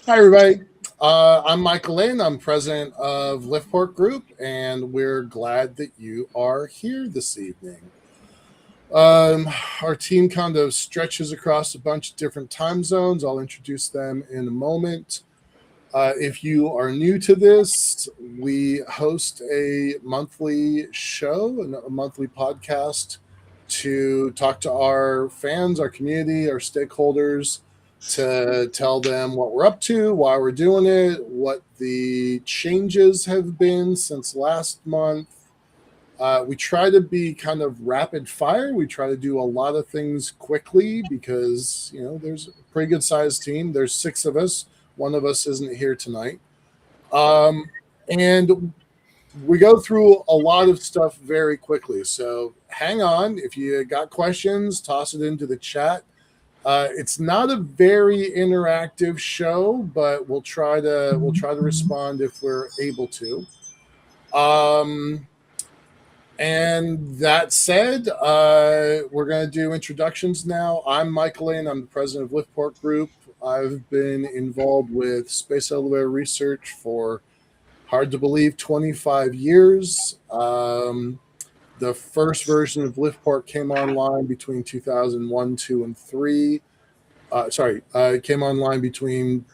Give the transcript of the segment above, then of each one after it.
Hi, everybody. I'm Michael Lane. I'm president of LiftPort Group, and we're glad that you are here this evening. Our team kind of stretches across a bunch of different time zones. I'll introduce them in a moment. If you are new to this, we host a monthly show, a monthly podcast to talk to our fans, our community, our stakeholders, to tell them what we're up to, why we're doing it, what the changes have been since last month. We try to be kind of rapid fire. We try to do a lot of things quickly because, there's a pretty good sized team. There's 6 of us. One of us isn't here tonight. And we go through a lot of stuff very quickly. So hang on. If you got questions, toss it into the chat. It's not a very interactive show, but we'll try to respond if we're able to. And that said, we're going to do introductions now. I'm Michael Lane. I'm the president of LiftPort Group. I've been involved with space elevator research for, hard to believe, 25 years. The first version of LiftPort came online between 2001, 2, and 3. It came online between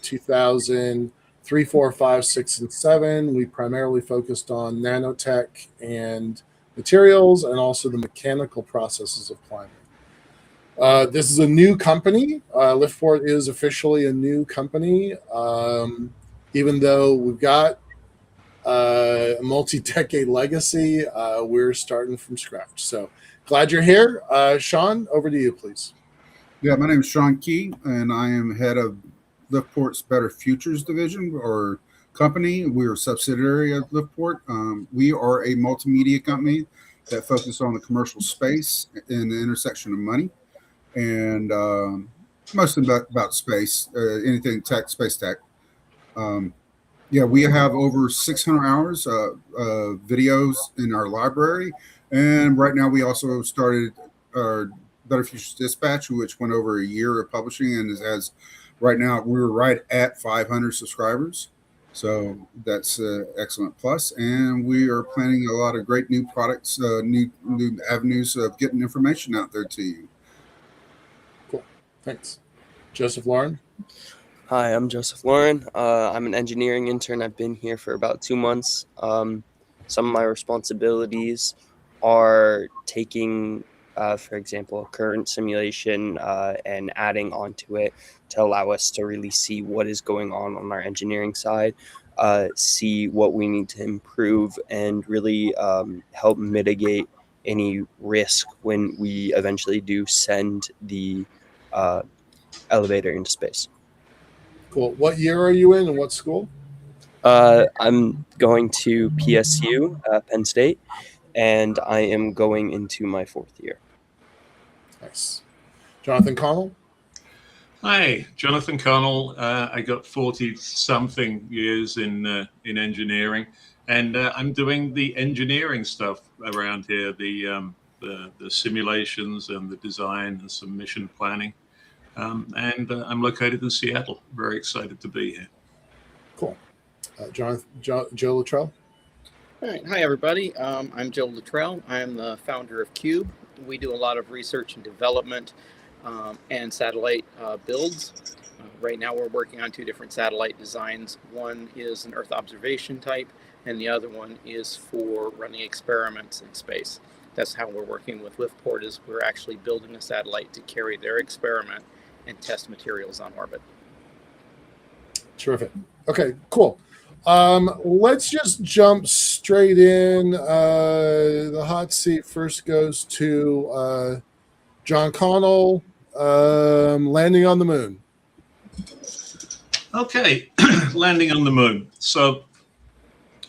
2003, 4, 5, 6, and 7. We primarily focused on nanotech and materials and also the mechanical processes of climbing. This is a new company. LiftPort is officially a new company, even though we've got a multi-decade legacy. We're starting from scratch. So glad you're here. Sean, over to you, please. Yeah, my name is Sean Key, and I am head of LiftPort's Better Futures division or company. We're a subsidiary of LiftPort. We are a multimedia company that focuses on the commercial space and the intersection of money, and mostly about space, anything tech, space tech. We have over 600 hours of videos in our library, and right now we also started our Better Futures Dispatch, which went over a year of publishing, and has right now we're right at 500 subscribers. So that's excellent plus, and we are planning a lot of great new products, new avenues of getting information out there to you. Cool, thanks. Joseph Lauren. Hi, I'm Joseph Lauren. I'm an engineering intern. I've been here for about 2 months. Some of my responsibilities are taking, for example, a current simulation and adding onto it to allow us to really see what is going on our engineering side, see what we need to improve, and really help mitigate any risk when we eventually do send the elevator into space. Cool. What year are you in and what school? I'm going to PSU, Penn State, and I am going into my 4th year. Nice. Jonathan Connell? Hi, Jonathan Connell. I got 40-something years in engineering, and I'm doing the engineering stuff around here, the simulations and the design and some mission planning. And I'm located in Seattle. Very excited to be here. Cool. Joe Luttrell. All right. Hi, everybody. I'm Joe Luttrell. I'm the founder of Cube. We do a lot of research and development and satellite builds. Right now, we're working on 2 different satellite designs. One is an Earth observation type, and the other one is for running experiments in space. That's how we're working with LiftPort, is we're actually building a satellite to carry their experiment and test materials on orbit. Terrific. Okay, cool. Let's just jump straight in. The hot seat first goes to John Connell, landing on the moon. Okay, landing on the moon. So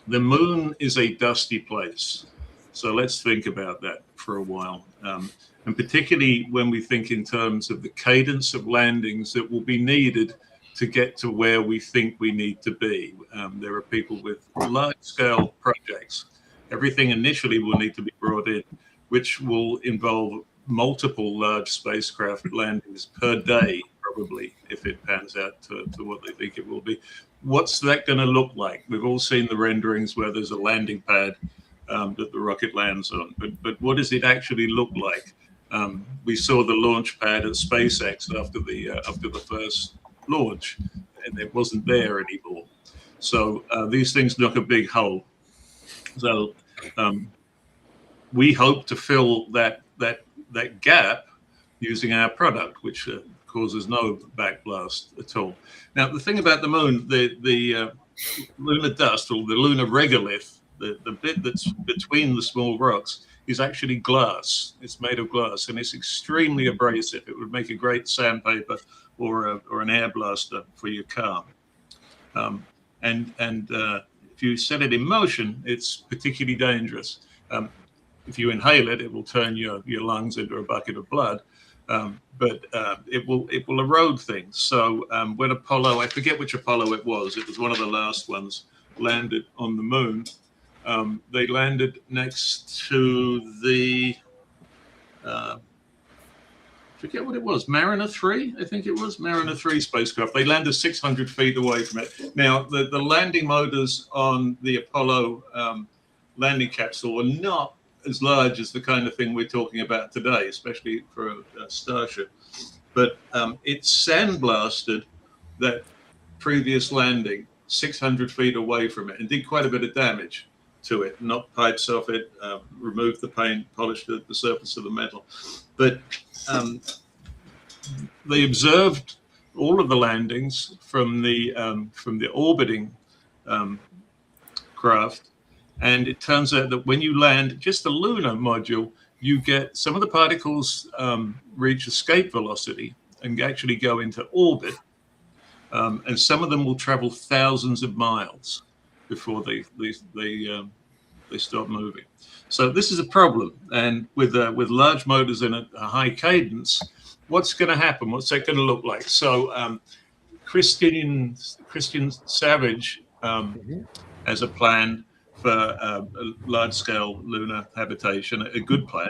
the moon is a dusty place. So let's think about that for a while. And particularly when we think in terms of the cadence of landings that will be needed to get to where we think we need to be. There are people with large-scale projects. Everything initially will need to be brought in, which will involve multiple large spacecraft landings per day probably, if it pans out to what they think it will be. What's that going to look like? We've all seen the renderings where there's a landing pad that the rocket lands on, but what does it actually look like? We saw the launch pad at SpaceX after the first launch, and it wasn't there anymore. So these things knock a big hole. So we hope to fill that gap using our product, which causes no backblast at all. Now, the thing about the moon, the lunar dust, or the lunar regolith, the bit that's between the small rocks, is actually glass. It's made of glass, and it's extremely abrasive. It would make a great sandpaper or an air blaster for your car. And if you set it in motion, it's particularly dangerous. If you inhale it, it will turn your lungs into a bucket of blood. But it will erode things. So when Apollo, I forget which Apollo it was one of the last ones, landed on the moon. They landed next to the, forget what it was, Mariner 3, I think it was, Mariner 3 spacecraft. They landed 600 feet away from it. Now, the landing motors on the Apollo landing capsule were not as large as the kind of thing we're talking about today, especially for a Starship. But it sandblasted that previous landing 600 feet away from it and did quite a bit of damage to it, knocked pipes off it, removed the paint, polished the surface of the metal. But they observed all of the landings from the orbiting craft. And it turns out that when you land just the lunar module, you get some of the particles reach escape velocity and actually go into orbit. And some of them will travel thousands of miles before they stop moving. So this is a problem. And with large motors in a high cadence, what's going to happen? What's that going to look like? So Christian Savage has a plan for a large-scale lunar habitation, a good plan.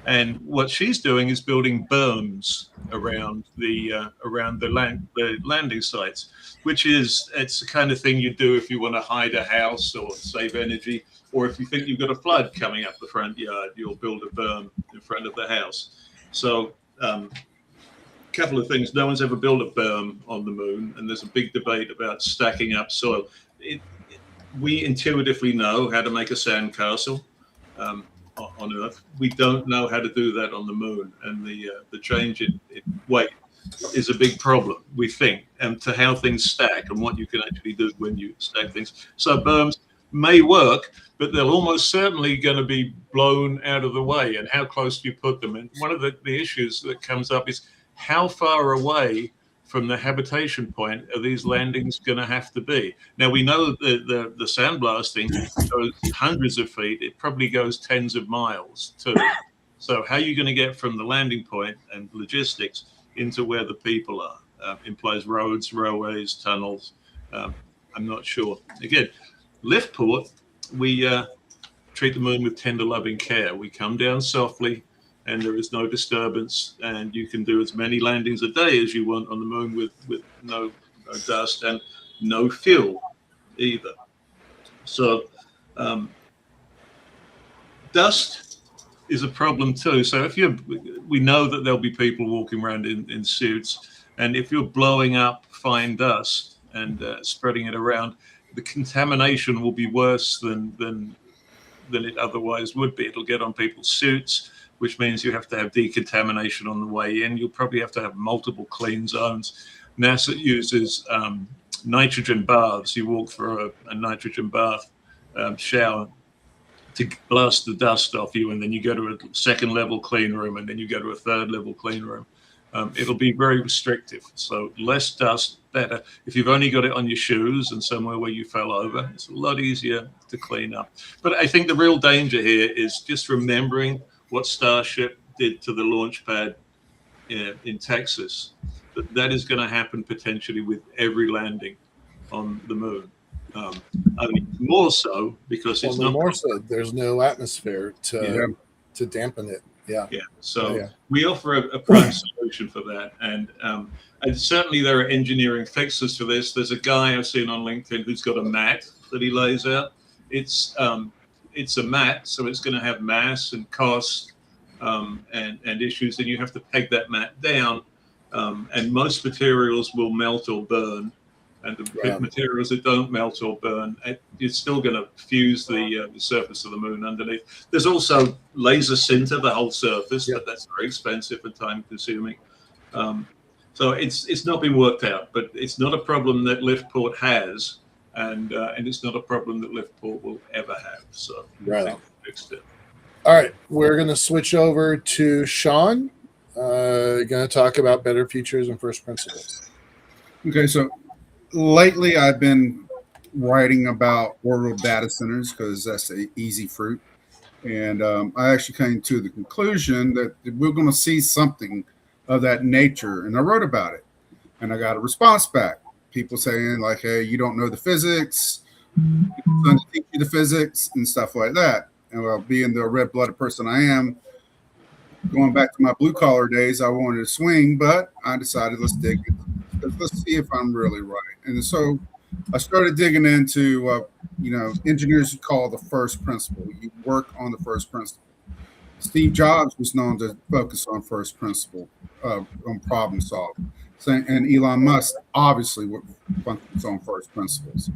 And what she's doing is building berms around the landing sites, which it's the kind of thing you do if you want to hide a house or save energy, or if you think you've got a flood coming up the front yard, you'll build a berm in front of the house. So couple of things. No one's ever built a berm on the moon, and there's a big debate about stacking up soil. We intuitively know how to make a sandcastle on Earth. We don't know how to do that on the moon, and the change in weight is a big problem, we think, and to how things stack and what you can actually do when you stack things. So berms may work, but they're almost certainly going to be blown out of the way, and how close do you put them? And one of the issues that comes up is how far away from the habitation point are these landings going to have to be? Now, we know that the sandblasting goes hundreds of feet. It probably goes tens of miles too. So how are you going to get from the landing point and logistics into where the people are? Implies roads, railways, tunnels. I'm not sure. Again, LiftPort, we treat the moon with tender loving care. We come down softly, and there is no disturbance, and you can do as many landings a day as you want on the moon with no dust and no fuel either. So dust is a problem too. So we know that there'll be people walking around in suits, and if you're blowing up fine dust and spreading it around, the contamination will be worse than it otherwise would be. It'll get on people's suits, which means you have to have decontamination on the way in. You'll probably have to have multiple clean zones. NASA uses nitrogen baths. You walk through a nitrogen bath shower to blast the dust off you, and then you go to a second level clean room, and then you go to a third level clean room. It'll be very restrictive. So less dust, better. If you've only got it on your shoes and somewhere where you fell over, it's a lot easier to clean up. But I think the real danger here is just remembering what Starship did to the launch pad in Texas. That is going to happen potentially with every landing on the moon. Only more so because it's not more so. There's no atmosphere to dampen it. Yeah. Yeah. So Yeah. we offer a prime solution for that. And certainly there are engineering fixes for this. There's a guy I've seen on LinkedIn who's got a mat that he lays out. It's a mat, so it's going to have mass and cost and issues, and you have to peg that mat down. And most materials will melt or burn. And the materials that don't melt or burn, it's still going to fuse the surface of the moon underneath. There's also laser sinter the whole surface, but that's very expensive and time consuming. So it's not been worked out, but it's not a problem that LiftPort has, and it's not a problem that LiftPort will ever have. So I think we fixed it. All right, we're going to switch over to Sean. Going to talk about better features and first principles. Okay, so lately I've been writing about orbital data centers because that's an easy fruit. And I actually came to the conclusion that we're going to see something of that nature. And I wrote about it. And I got a response back. People saying like, hey, you don't know the physics. People trying to teach you the physics and stuff like that. And well, being the red-blooded person I am, going back to my blue-collar days, I wanted to swing, but I decided let's dig it. Let's see if I'm really right. And so I started digging into, engineers call the first principle. You work on the first principle. Steve Jobs was known to focus on first principle, on problem solving. And Elon Musk obviously focuses on first principles.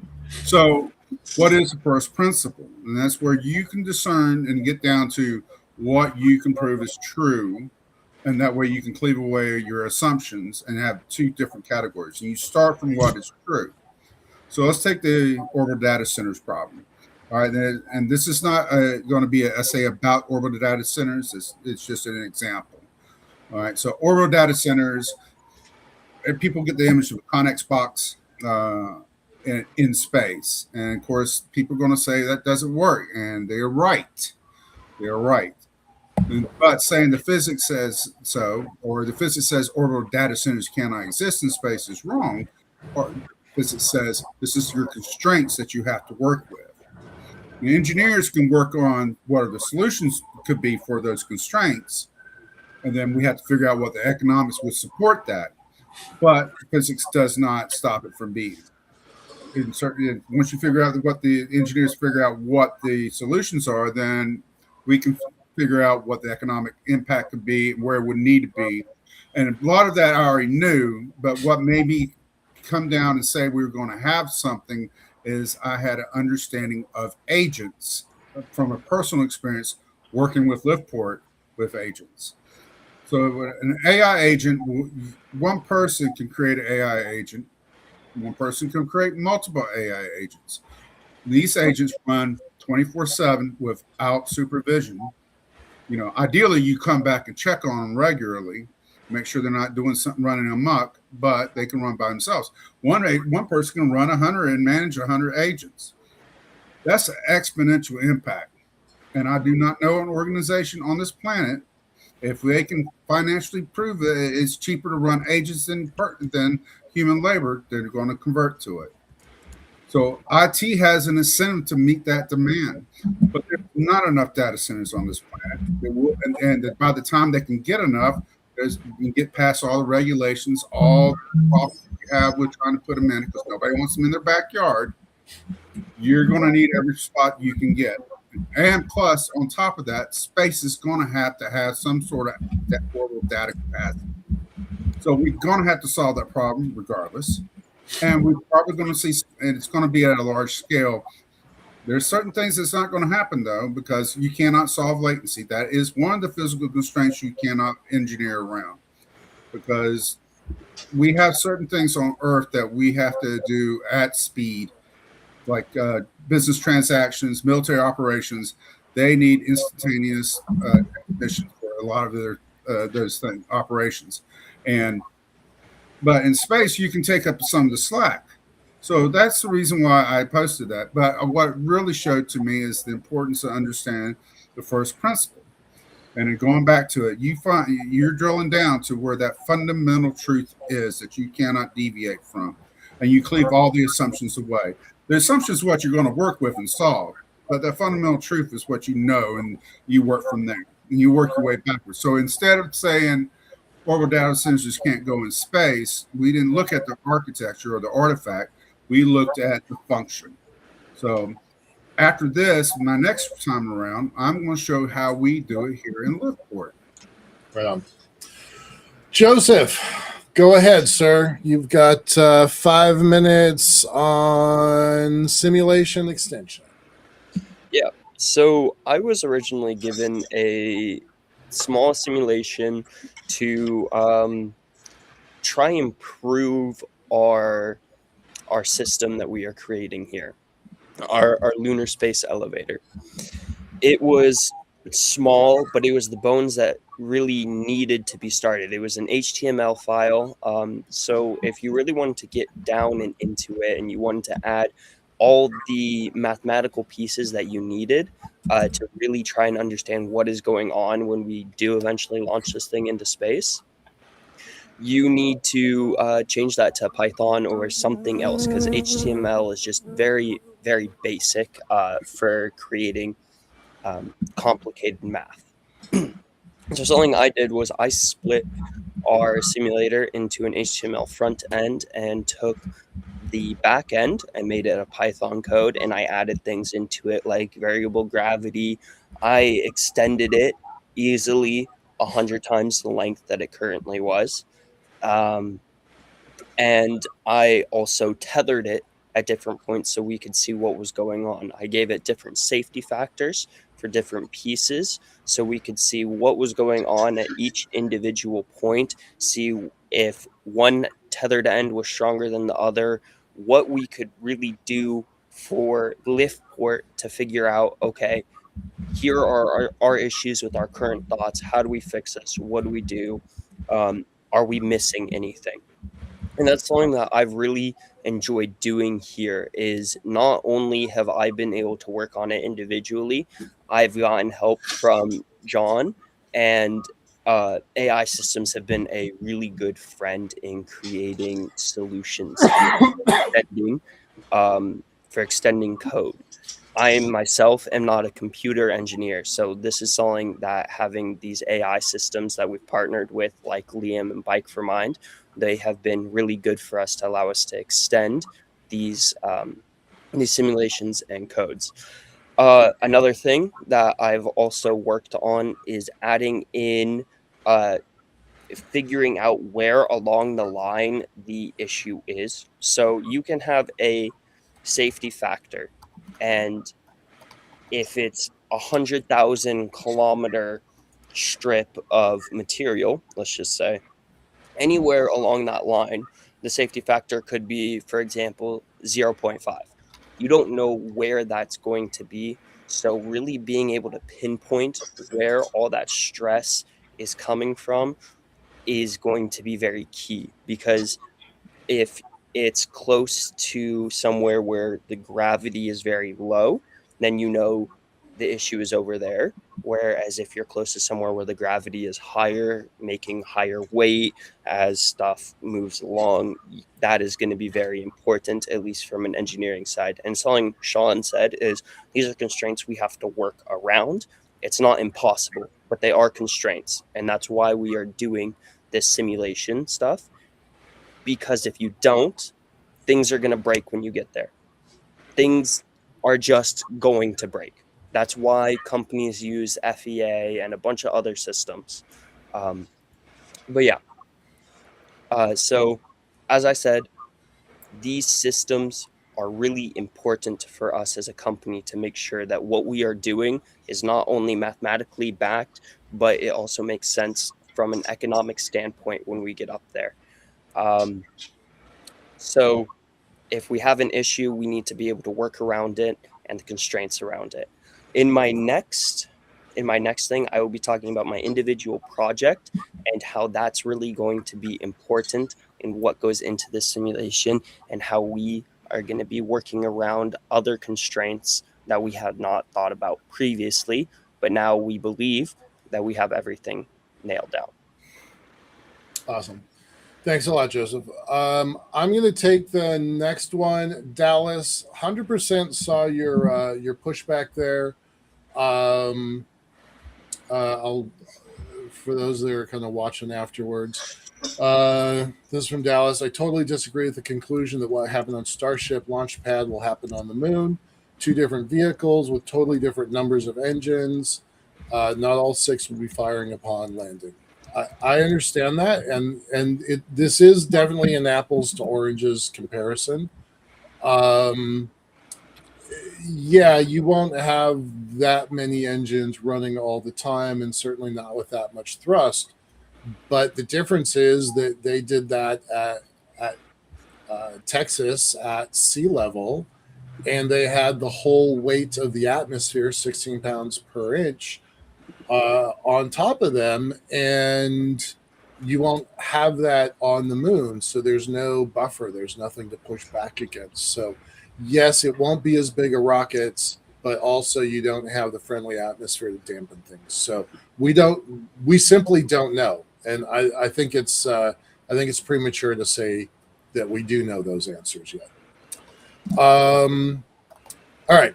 So what is the first principle? And that's where you can discern and get down to what you can prove is true. And that way you can cleave away your assumptions and have two different categories. And you start from what is true. So let's take the orbital data centers problem. All right. And this is not going to be an essay about orbital data centers. It's just an example. All right. So orbital data centers, people get the image of a Connex box in space. And of course, people are going to say that doesn't work. And they're right. They're right. But saying the physics says so, or the physics says orbital data centers cannot exist in space is wrong. Or physics says this is your constraints that you have to work with. The engineers can work on what are the solutions could be for those constraints. And then we have to figure out what the economics would support that. But physics does not stop it from being. Once you figure out what the engineers figure out what the solutions are, then we can figure out what the economic impact could be, where it would need to be. And a lot of that I already knew, but what made me come down and say we were going to have something is I had an understanding of agents from a personal experience working with LiftPort with agents. So an AI agent, one person can create an AI agent. One person can create multiple AI agents. These agents run 24/7 without supervision. Ideally, you come back and check on them regularly, make sure they're not doing something running amok, but they can run by themselves. One person can run 100 and manage 100 agents. That's an exponential impact. And I do not know an organization on this planet, if they can financially prove that it's cheaper to run agents than human labor, they're going to convert to it. So IT has an incentive to meet that demand, but there's not enough data centers on this planet. And by the time they can get enough, you can get past all the regulations, all the problems you have with trying to put them in because nobody wants them in their backyard. You're going to need every spot you can get. And plus, on top of that, space is going to have some sort of orbital data capacity. So we're going to have to solve that problem regardless. And we're probably going to see, and it's going to be at a large scale. There's certain things that's not going to happen, though, because you cannot solve latency. That is one of the physical constraints you cannot engineer around, because we have certain things on Earth that we have to do at speed, like business transactions, military operations. They need instantaneous transmission for a lot of those operations. But in space, you can take up some of the slack. So that's the reason why I posted that. But what it really showed to me is the importance of understanding the first principle. And then going back to it, you're drilling down to where that fundamental truth is that you cannot deviate from. And you cleave all the assumptions away. The assumption is what you're going to work with and solve. But that fundamental truth is what you know, and you work from there. and you work your way backwards. So instead of saying orbital data centers just can't go in space, we didn't look at the architecture or the artifact. We looked at the function. So after this, my next time around, I'm going to show how we do it here in LiftPort. Right on. Joseph, go ahead, sir. You've got 5 minutes on simulation extension. Yeah. So I was originally given a small simulation to try and improve our system that we are creating here, our Lunar Space Elevator. It was small, but it was the bones that really needed to be started. It was an HTML file. So if you really wanted to get down and into it and you wanted to add all the mathematical pieces that you needed to really try and understand what is going on when we do eventually launch this thing into space, you need to change that to Python or something else, because HTML is just very, very basic for creating complicated math. So something I did was I split our simulator into an HTML front end and took the back end and made it a Python code, and I added things into it like variable gravity. I extended it easily 100 times the length that it currently was. And I also tethered it at different points so we could see what was going on. I gave it different safety factors for different pieces so we could see what was going on at each individual point, see if one tethered end was stronger than the other, what we could really do for LiftPort to figure out, okay, here are our issues with our current thoughts. How do we fix this? What do we do? Are we missing anything? And that's something that I've really enjoyed doing here. Is not only have I been able to work on it individually, I've gotten help from John, and AI systems have been a really good friend in creating solutions extending, for extending code. I myself am not a computer engineer, so this is something that having these AI systems that we've partnered with, like Liam and Bike for Mind, they have been really good for us to allow us to extend these simulations and codes. Another thing that I've also worked on is adding in figuring out where along the line the issue is. So you can have a safety factor, and if it's 100,000 kilometer strip of material, let's just say, anywhere along that line, the safety factor could be, for example, 0.5. You don't know where that's going to be. So, really being able to pinpoint where all that stress is coming from is going to be very key, because if it's close to somewhere where the gravity is very low, then you know the issue is over there. Whereas if you're close to somewhere where the gravity is higher, making higher weight as stuff moves along, that is going to be very important, at least from an engineering side. And something Sean said is these are constraints we have to work around. It's not impossible, but they are constraints. And that's why we are doing this simulation stuff, because if you don't, things are going to break when you get there. Things are just going to break. That's why companies use FEA and a bunch of other systems. But yeah, so as I said, these systems are really important for us as a company to make sure that what we are doing is not only mathematically backed, but it also makes sense from an economic standpoint when we get up there. So if we have an issue, we need to be able to work around it and the constraints around it. In my next thing, I will be talking about my individual project and how that's really going to be important in what goes into this simulation, and how we are going to be working around other constraints that we had not thought about previously, but now we believe that we have everything nailed down. Awesome. Thanks a lot, Joseph. I'm going to take the next one. Dallas, 100% saw your pushback there. I'll for those that are kind of watching afterwards. This is from Dallas. I totally disagree with the conclusion that what happened on Starship Launchpad will happen on the moon. 2 different vehicles with totally different numbers of engines. Not all 6 will be firing upon landing. I understand that, and this is definitely an apples to oranges comparison. Yeah, you won't have that many engines running all the time, and certainly not with that much thrust. But the difference is that they did that at Texas at sea level, and they had the whole weight of the atmosphere, 16 pounds per inch, on top of them, and you won't have that on the moon. So there's no buffer. There's nothing to push back against. So yes, it won't be as big a rockets, but also you don't have the friendly atmosphere to dampen things. So we simply don't know. And I think it's premature to say that we do know those answers yet. All right.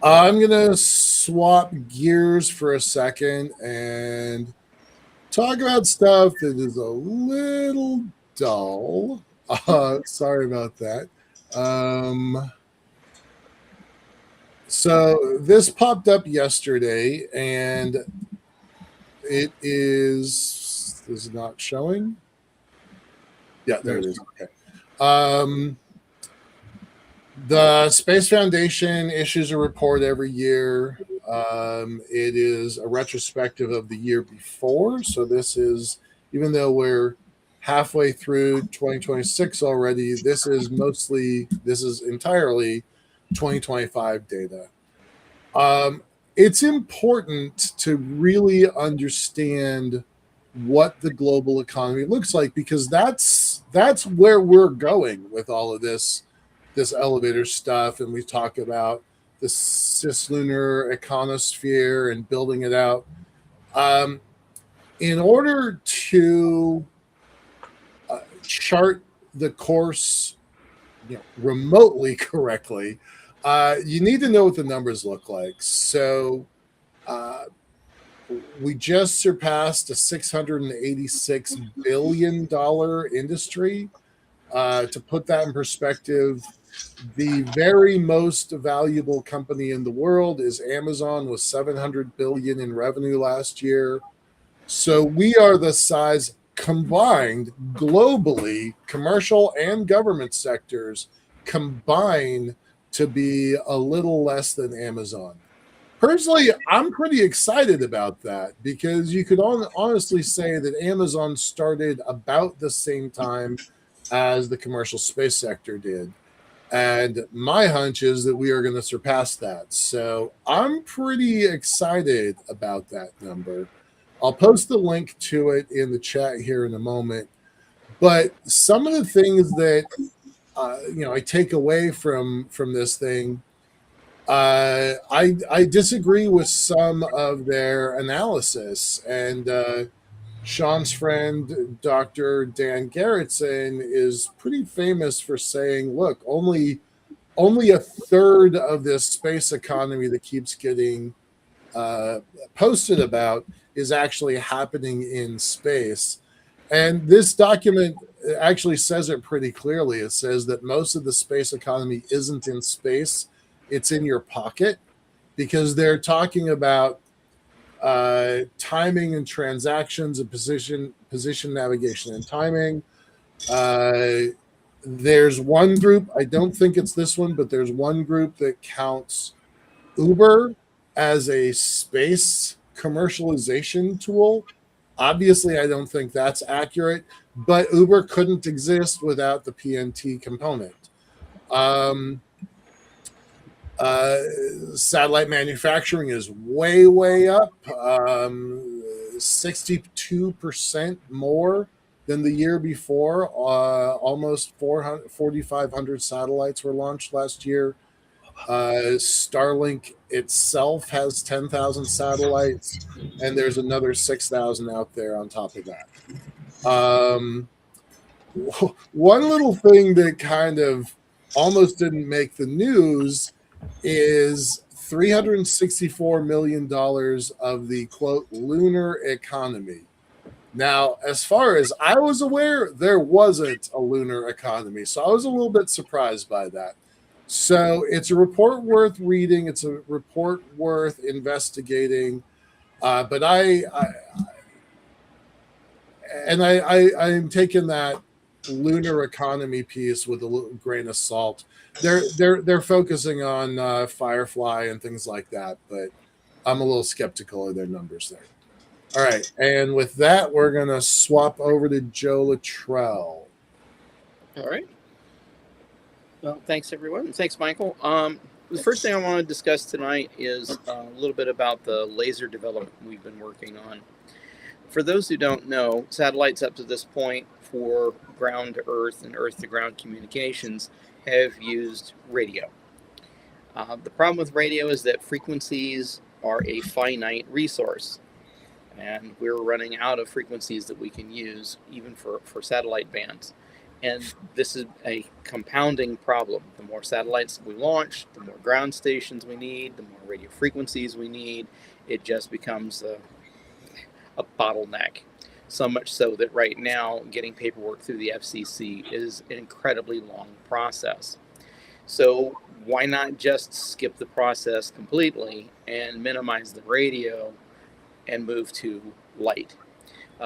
I'm going to swap gears for a second and talk about stuff that is a little dull. Sorry about that. So this popped up yesterday, and it is not showing. Yeah, there it is. Okay. The Space Foundation issues a report every year. It is a retrospective of the year before. So this is, even though we're halfway through 2026 already, this is entirely 2025 data. It's important to really understand what the global economy looks like, because that's where we're going with all of this elevator stuff. And we talk about the cislunar econosphere and building it out. In order to chart the course remotely correctly, you need to know what the numbers look like. So we just surpassed a $686 billion industry. To put that in perspective, the very most valuable company in the world is Amazon, with $700 billion in revenue last year. So we are the size combined globally, commercial and government sectors combined, to be a little less than Amazon. Personally, I'm pretty excited about that, because you could honestly say that Amazon started about the same time as the commercial space sector did. And my hunch is that we are going to surpass that. So I'm pretty excited about that number. I'll post the link to it in the chat here in a moment. But some of the things that I take away from this thing, I disagree with some of their analysis. And Sean's friend, Dr. Dan Gerritsen, is pretty famous for saying, look, only a third of this space economy that keeps getting posted about is actually happening in space. And this document actually says it pretty clearly. It says that most of the space economy isn't in space, it's in your pocket, because they're talking about timing and transactions and position navigation and timing. There's one group, I don't think it's this one, but there's one group that counts Uber as a space commercialization tool. Obviously, I don't think that's accurate, but Uber couldn't exist without the PNT component. Satellite manufacturing is way up, 62% more than the year before. Almost 4,500 satellites were launched last year. Starlink itself has 10,000 satellites, and there's another 6,000 out there on top of that. One little thing that kind of almost didn't make the news is $364 million of the quote lunar economy. Now, as far as I was aware, there wasn't a lunar economy. So I was a little bit surprised by that. So it's a report worth reading. It's a report worth investigating. But I'm taking that lunar economy piece with a little grain of salt. They're focusing on Firefly and things like that, but I'm a little skeptical of their numbers there. All right, and with that, we're gonna swap over to Joe Luttrell. All right. Well, thanks everyone. Thanks, Michael. The first thing I want to discuss tonight is a little bit about the laser development we've been working on. For those who don't know, satellites up to this point for ground to earth and earth to ground communications have used radio. The problem with radio is that frequencies are a finite resource, and we're running out of frequencies that we can use even for satellite bands. And this is a compounding problem. The more satellites we launch, the more ground stations we need, the more radio frequencies we need. It just becomes a bottleneck. So much so that right now, getting paperwork through the FCC is an incredibly long process. So why not just skip the process completely and minimize the radio and move to light?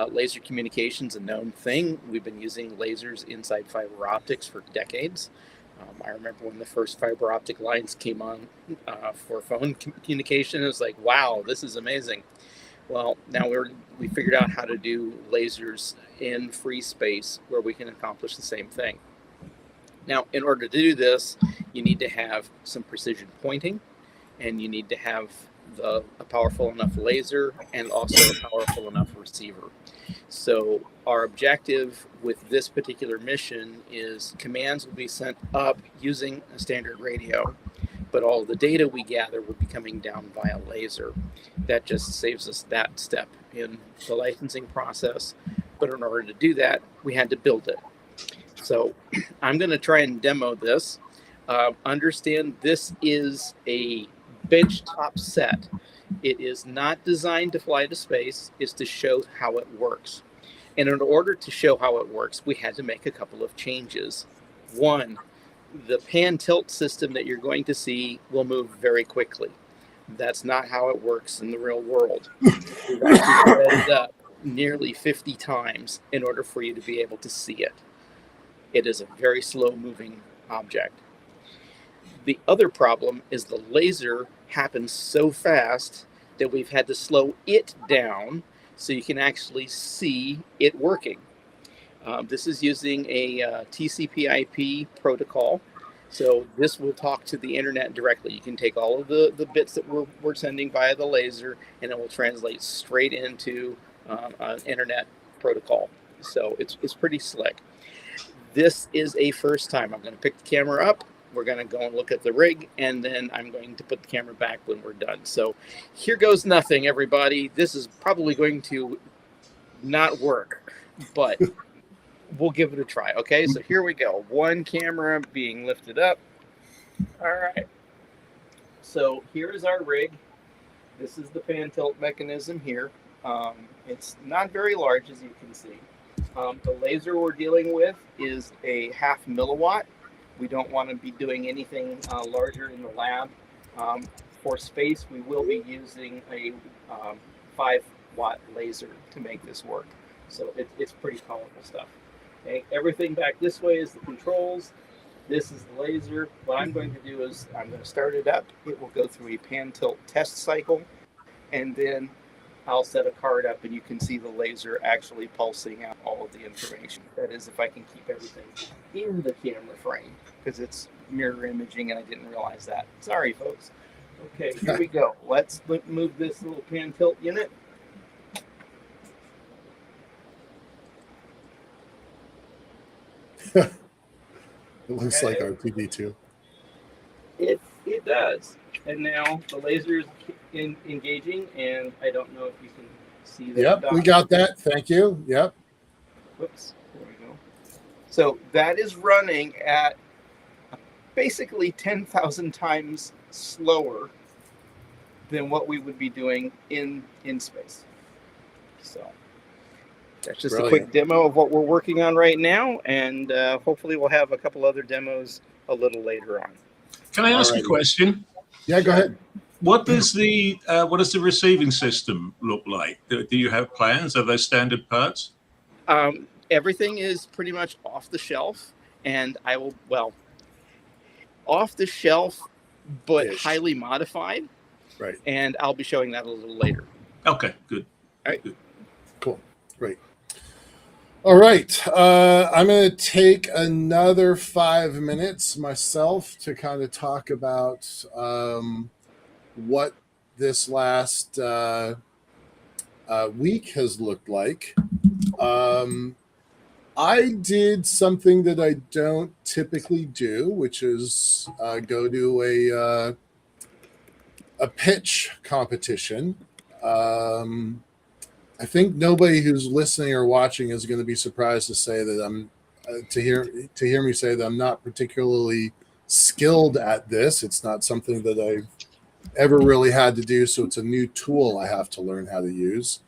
Laser communication's a known thing. We've been using lasers inside fiber optics for decades. I remember when the first fiber optic lines came on for phone communication. It was like, wow, this is amazing. Well, now we figured out how to do lasers in free space where we can accomplish the same thing. Now, in order to do this, you need to have some precision pointing, and you need to have a powerful enough laser and also a powerful enough receiver. So our objective with this particular mission is commands will be sent up using a standard radio, but all the data we gather will be coming down via laser. That just saves us that step in the licensing process. But in order to do that, we had to build it. So I'm going to try and demo this. Understand this is a benchtop set. It is not designed to fly to space. It's to show how it works. And in order to show how it works, we had to make a couple of changes. One, the pan tilt system that you're going to see will move very quickly. That's not how it works in the real world. We've actually sped it up nearly 50 times in order for you to be able to see it. It is a very slow moving object. The other problem is the laser happens so fast that we've had to slow it down so you can actually see it working. This is using a TCP/IP protocol. So this will talk to the internet directly. You can take all of the bits that we're sending via the laser, and it will translate straight into an internet protocol. So it's pretty slick. This is a first time. I'm going to pick the camera up. We're going to go and look at the rig, and then I'm going to put the camera back when we're done. So here goes nothing, everybody. This is probably going to not work, but we'll give it a try. Okay, so here we go. One camera being lifted up. All right. So here is our rig. This is the pan tilt mechanism here. It's not very large, as you can see. The laser we're dealing with is a 0.5 milliwatt. We don't want to be doing anything larger in the lab. For space, we will be using a 5-watt laser to make this work. So it's pretty powerful stuff. Okay, everything back this way is the controls. This is the laser. What I'm going to do is I'm going to start it up. It will go through a pan tilt test cycle, and then I'll set a card up and you can see the laser actually pulsing out all of the information. That is, if I can keep everything in the camera frame, because it's mirror imaging and I didn't realize that. Sorry, folks. Okay, here we go. Let's move this little pan tilt unit. It looks like RPD2. It does. And now the laser is engaging, and I don't know if you can see that. Yep, we got that. Thank you. Yep. Whoops. There we go. So that is running at basically 10,000 times slower than what we would be doing in space. So that's just Brilliant. a quick demo of what we're working on right now, and hopefully we'll have a couple other demos a little later on. Can I ask Alrighty. a question? Yeah, go ahead. What does the receiving system look like? Do you have plans? Are those standard parts? Everything is pretty much off the shelf, and off the shelf, but Ish. highly modified. Right. And I'll be showing that a little later. Okay, good. All right. Good. Cool. Great. All right. I'm going to take another 5 minutes myself to kind of talk about what this last week has looked like. I did something that I don't typically do, which is go to a pitch competition. I think nobody who's listening or watching is going to be surprised to say that I'm to hear me say that I'm not particularly skilled at this. It's not something that I've ever really had to do, so it's a new tool I have to learn how to use.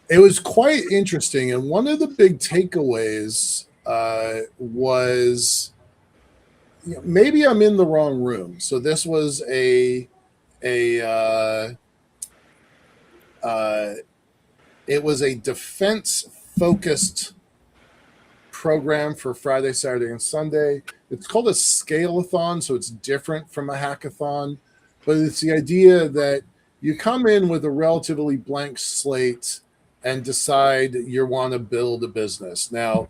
It was quite interesting, and one of the big takeaways was, maybe I'm in the wrong room. So this was it was a defense-focused program for Friday, Saturday, and Sunday. It's called a scale-a-thon, so it's different from a hackathon, but it's the idea that you come in with a relatively blank slate and decide you want to build a business. Now,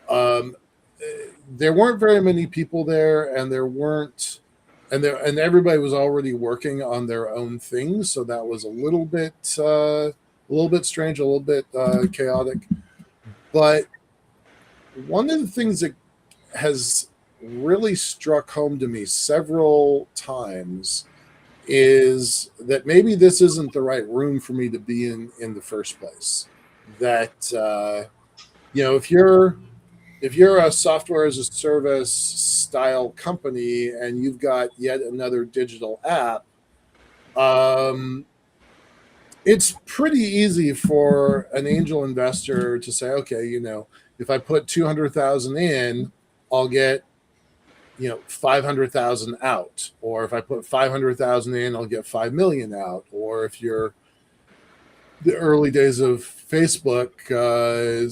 there weren't very many people there, and and everybody was already working on their own things, so that was a little bit strange, a little bit chaotic. But one of the things that has really struck home to me several times is that maybe this isn't the right room for me to be in the first place. That if you're a software as a service style company and you've got yet another digital app, it's pretty easy for an angel investor to say, okay, if I put 200,000 in, I'll get 500,000 out, or if I put 500,000 in, I'll get 5 million out. Or if you're the early days of Facebook,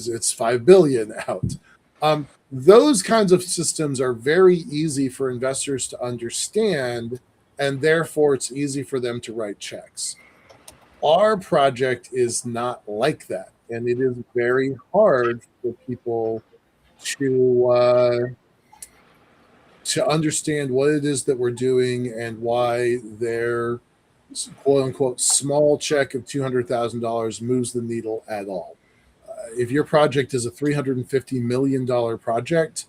it's 5 billion out. Those kinds of systems are very easy for investors to understand, and therefore it's easy for them to write checks. Our project is not like that, and it is very hard for people to understand what it is that we're doing and why their quote unquote small check of $200,000 moves the needle at all. If your project is a $350 million project,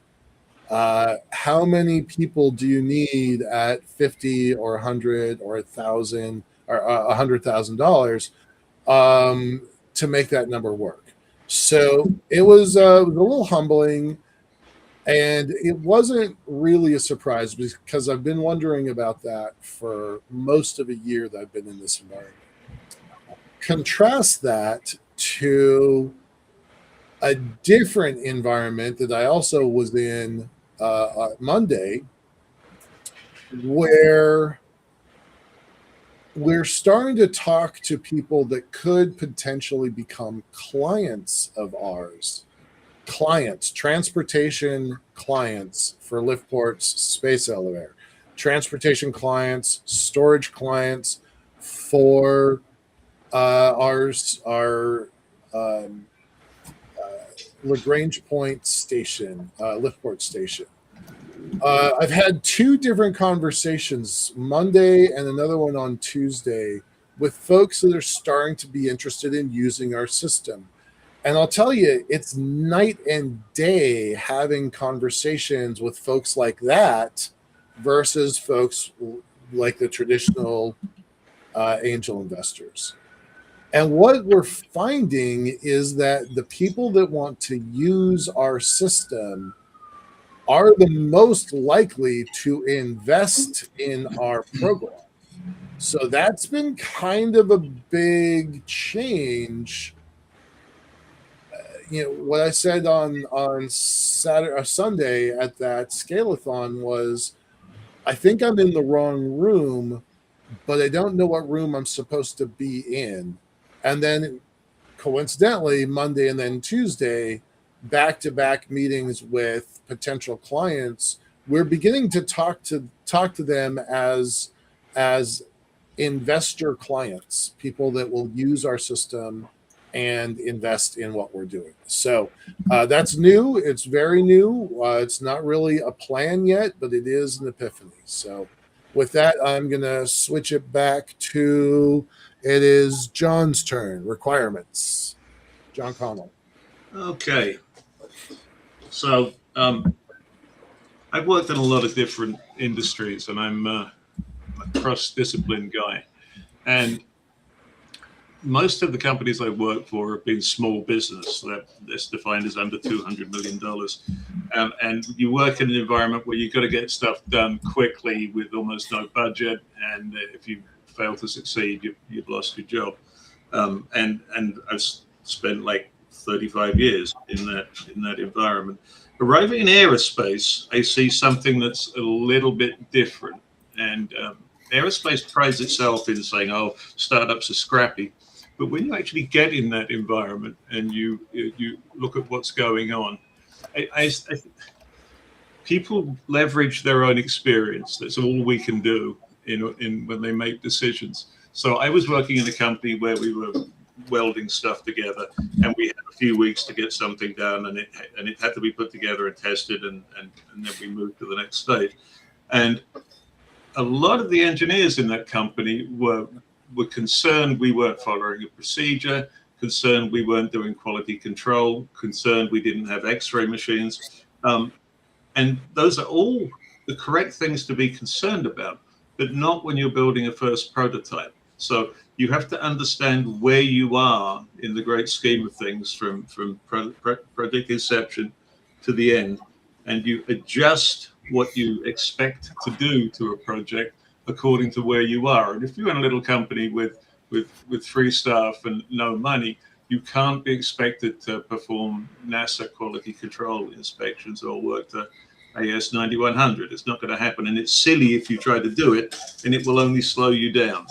how many people do you need at 50 or 100 or 1,000 or $100,000 to make that number work? So it was a little humbling. And it wasn't really a surprise because I've been wondering about that for most of a year that I've been in this environment. Contrast that to a different environment that I also was in Monday, where we're starting to talk to people that could potentially become clients of ours. Transportation clients for LiftPort's space elevator, transportation clients, storage clients for our Lagrange Point station, LiftPort station. I've had 2 different conversations, Monday and another one on Tuesday, with folks that are starting to be interested in using our system. And I'll tell you, it's night and day having conversations with folks like that versus folks like the traditional angel investors. And what we're finding is that the people that want to use our system are the most likely to invest in our program. So that's been kind of a big change. What I said on Saturday or Sunday at that scale-a-thon was, I think I'm in the wrong room, but I don't know what room I'm supposed to be in. And then coincidentally, Monday and then Tuesday, back-to-back meetings with potential clients, we're beginning to talk to them as investor clients, people that will use our system and invest in what we're doing. So that's new. It's very new. It's not really a plan yet, but it is an epiphany. So with that, I'm going to switch it back to, it is John's turn. Requirements. John Connell. Okay. So I've worked in a lot of different industries, and I'm a cross-discipline guy. And most of the companies I work for have been small business. That's defined as under $200 million. And you work in an environment where you've got to get stuff done quickly with almost no budget. And if you fail to succeed, you've lost your job. And I've spent like 35 years in that environment. Arriving in aerospace, I see something that's a little bit different. And aerospace prides itself in saying, "Oh, startups are scrappy," but when you actually get in that environment and you look at what's going on, people leverage their own experience. That's all we can do in when they make decisions. So I was working in a company where we were welding stuff together, and we had a few weeks to get something done, and it had to be put together and tested, and then we moved to the next stage. And a lot of the engineers in that company were concerned we weren't following a procedure, concerned we weren't doing quality control, concerned we didn't have X-ray machines. And those are all the correct things to be concerned about, but not when you're building a first prototype. So you have to understand where you are in the great scheme of things from project inception to the end, and you adjust what you expect to do to a project according to where you are. And if you're in a little company with 3 staff and no money, you can't be expected to perform NASA quality control inspections or work to AS 9100. It's not going to happen, and it's silly if you try to do it, and it will only slow you down.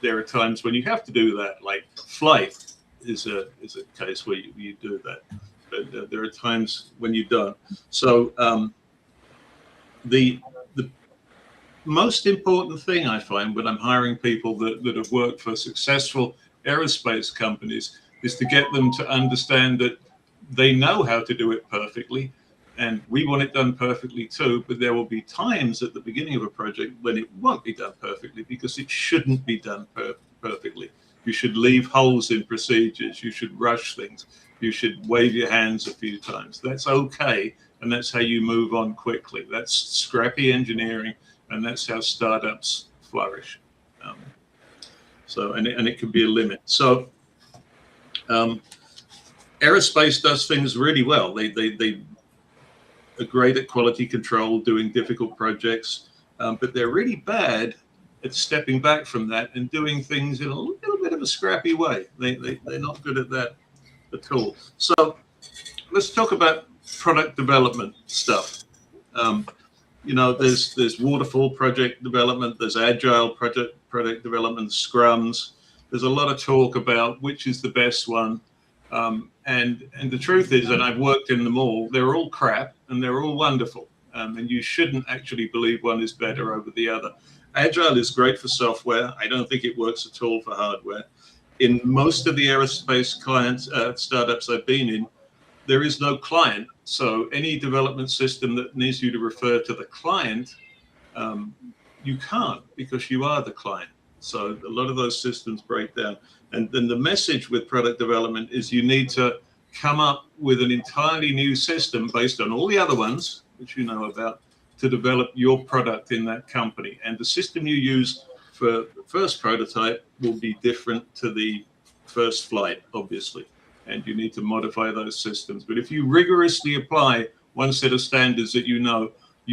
There are times when you have to do that, like flight is a case where you do that, but there are times when you don't. So the most important thing I find when I'm hiring people that have worked for successful aerospace companies is to get them to understand that they know how to do it perfectly, and we want it done perfectly too, but there will be times at the beginning of a project when it won't be done perfectly because it shouldn't be done perfectly. You should leave holes in procedures. You should rush things. You should wave your hands a few times. That's okay, and that's how you move on quickly. That's scrappy engineering, and that's how startups flourish. And it can be a limit. So aerospace does things really well. They are great at quality control, doing difficult projects, but they're really bad at stepping back from that and doing things in a little bit of a scrappy way. They're not good at that at all. So let's talk about product development stuff. There's waterfall project development, there's agile product development, scrums. There's a lot of talk about which is the best one. And the truth is, and I've worked in them all, they're all crap and they're all wonderful. And you shouldn't actually believe one is better over the other. Agile is great for software. I don't think it works at all for hardware. In most of the aerospace clients, startups I've been in, there is no client. So any development system that needs you to refer to the client, you can't, because you are the client. So a lot of those systems break down. And then the message with product development is you need to come up with an entirely new system based on all the other ones, which you know about, to develop your product in that company. And the system you use for the first prototype will be different to the first flight, obviously. And you need to modify those systems. But if you rigorously apply one set of standards that you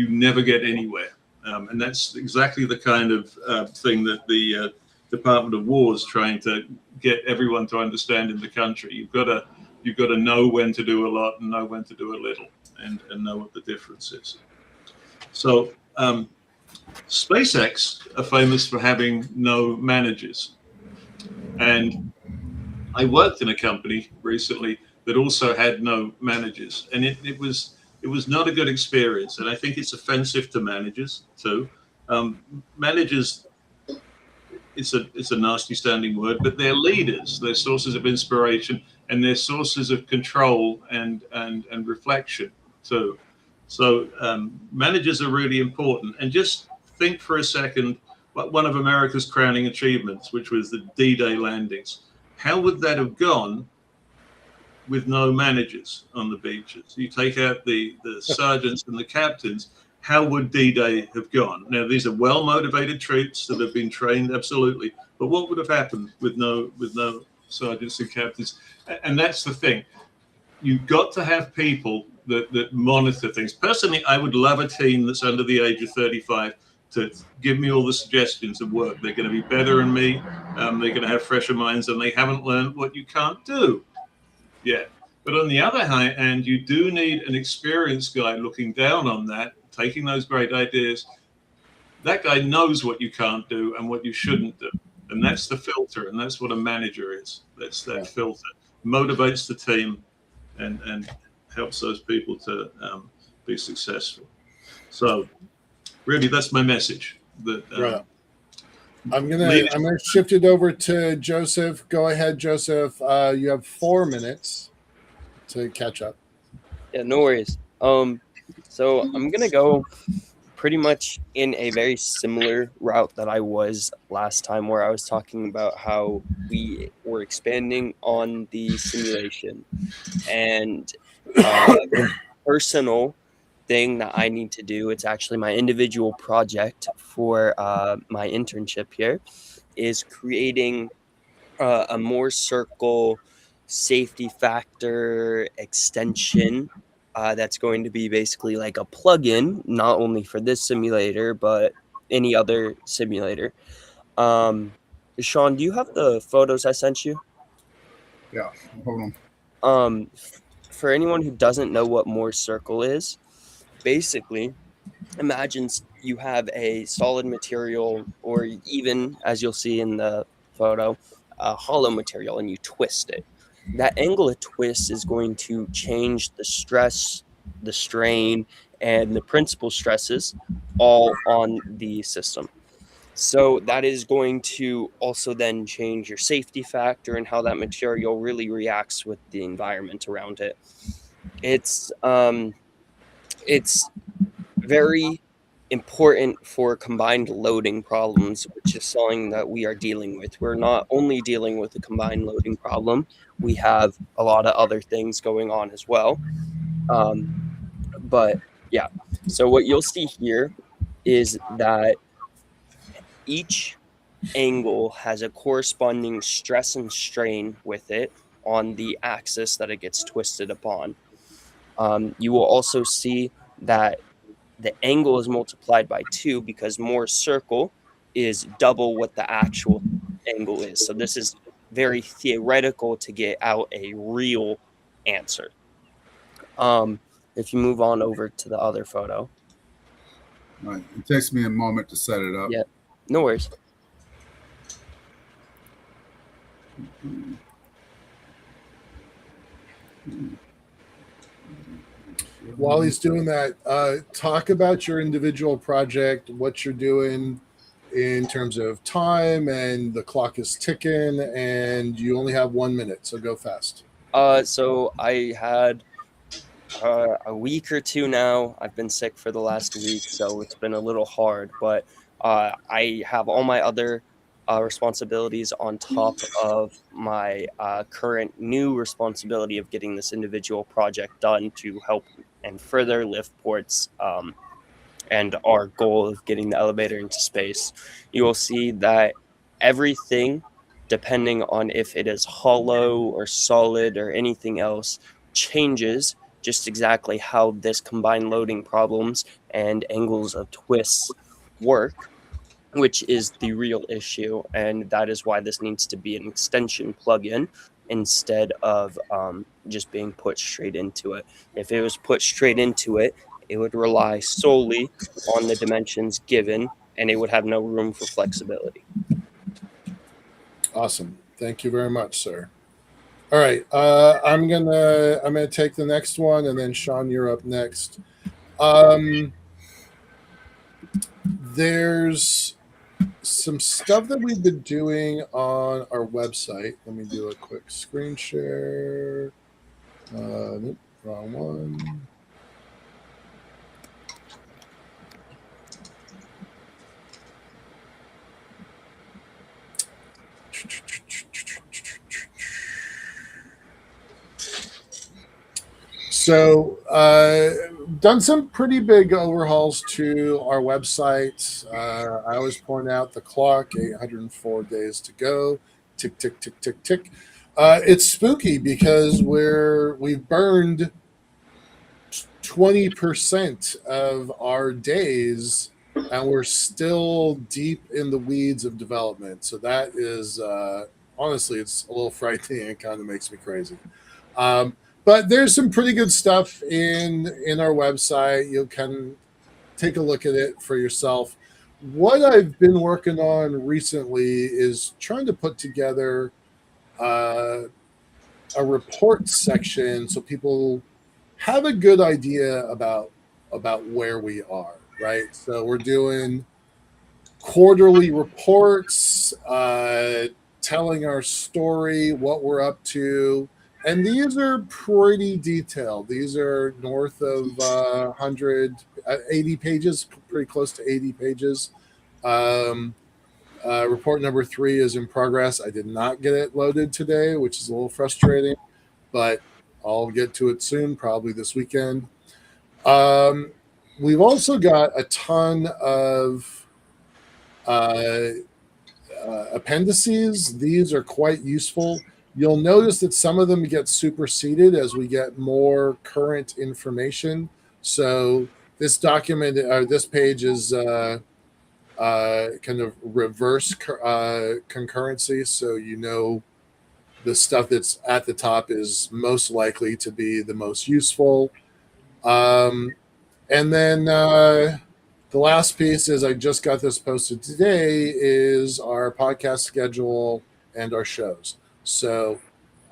never get anywhere. And that's exactly the kind of thing that the Department of War is trying to get everyone to understand in the country. You've got to know when to do a lot and know when to do a little, and know what the difference is. So SpaceX are famous for having no managers. And I worked in a company recently that also had no managers, and it was not a good experience. And I think it's offensive to managers too. Managers, it's a nasty sounding word, but they're leaders. They're sources of inspiration, and they're sources of control and reflection too. So managers are really important. And just think for a second, one of America's crowning achievements, which was the D-Day landings. How would that have gone with no managers on the beaches? You take out the sergeants and the captains, how would D-Day have gone? Now, these are well-motivated troops that have been trained, absolutely. But what would have happened with no sergeants and captains? And that's the thing. You've got to have people that monitor things. Personally, I would love a team that's under the age of 35 to give me all the suggestions of work. They're going to be better than me. They're going to have fresher minds, and they haven't learned what you can't do yet. But on the other hand, you do need an experienced guy looking down on that, taking those great ideas. That guy knows what you can't do and what you shouldn't do. And that's the filter, and that's what a manager is. That's that filter. Motivates the team and helps those people to be successful. So really, that's my message. That right. I'm gonna shift it over to Joseph. Go ahead, Joseph. You have 4 minutes to catch up. Yeah, no worries. So I'm gonna go pretty much in a very similar route that I was last time, where I was talking about how we were expanding on the simulation and personal thing that I need to do. It's actually my individual project for my internship here, is creating a more circle safety factor extension that's going to be basically like a plugin, not only for this simulator, but any other simulator. Sean, do you have the photos I sent you? Yeah, hold on. For anyone who doesn't know what Moore's circle is, basically, imagine you have a solid material, or even, as you'll see in the photo, a hollow material, and you twist it. That angle of twist is going to change the stress, the strain, and the principal stresses all on the system. So that is going to also then change your safety factor and how that material really reacts with the environment around it. It's very important for combined loading problems, which is something that we are dealing with. We're not only dealing with a combined loading problem, we have a lot of other things going on as well. But yeah, so what you'll see here is that each angle has a corresponding stress and strain with it on the axis that it gets twisted upon. You will also see that the angle is multiplied by 2 because Moore's circle is double what the actual angle is. So this is very theoretical to get out a real answer. If you move on over to the other photo. Right. It takes me a moment to set it up. Yeah, no worries. While he's doing that, talk about your individual project, what you're doing in terms of time, and the clock is ticking, and you only have 1 minute, so go fast. So I had a week or two now. I've been sick for the last week, so it's been a little hard, but I have all my other responsibilities on top of my current new responsibility of getting this individual project done to help and further LiftPort's and our goal of getting the elevator into space. You will see that everything, depending on if it is hollow or solid or anything else, changes just exactly how this combined loading problems and angles of twists work, which is the real issue. And that is why this needs to be an extension plugin instead of just being put straight into it. If it was put straight into it, it would rely solely on the dimensions given, and it would have no room for flexibility. Awesome. Thank you very much, sir. All right. I'm gonna take the next one, and then Sean, you're up next. There's some stuff that we've been doing on our website. Let me do a quick screen share. Nope, wrong one. So, done some pretty big overhauls to our website. I always point out the clock, 804 days to go. Tick, tick, tick, tick, tick. It's spooky because we've burned 20% of our days, and we're still deep in the weeds of development. So that is, honestly, it's a little frightening and kind of makes me crazy. But there's some pretty good stuff in our website. You can take a look at it for yourself. What I've been working on recently is trying to put together a report section so people have a good idea about where we are, right? So we're doing quarterly reports, telling our story, what we're up to. And these are pretty detailed. These are north of 180 pages, pretty close to 80 pages. Report number 3 is in progress. I did not get it loaded today, which is a little frustrating, but I'll get to it soon, probably this weekend. We've also got a ton of appendices. These are quite useful. You'll notice that some of them get superseded as we get more current information. So this document, this page is kind of reverse concurrency. So you know the stuff that's at the top is most likely to be the most useful. And then the last piece is, I just got this posted today, is our podcast schedule and our shows. So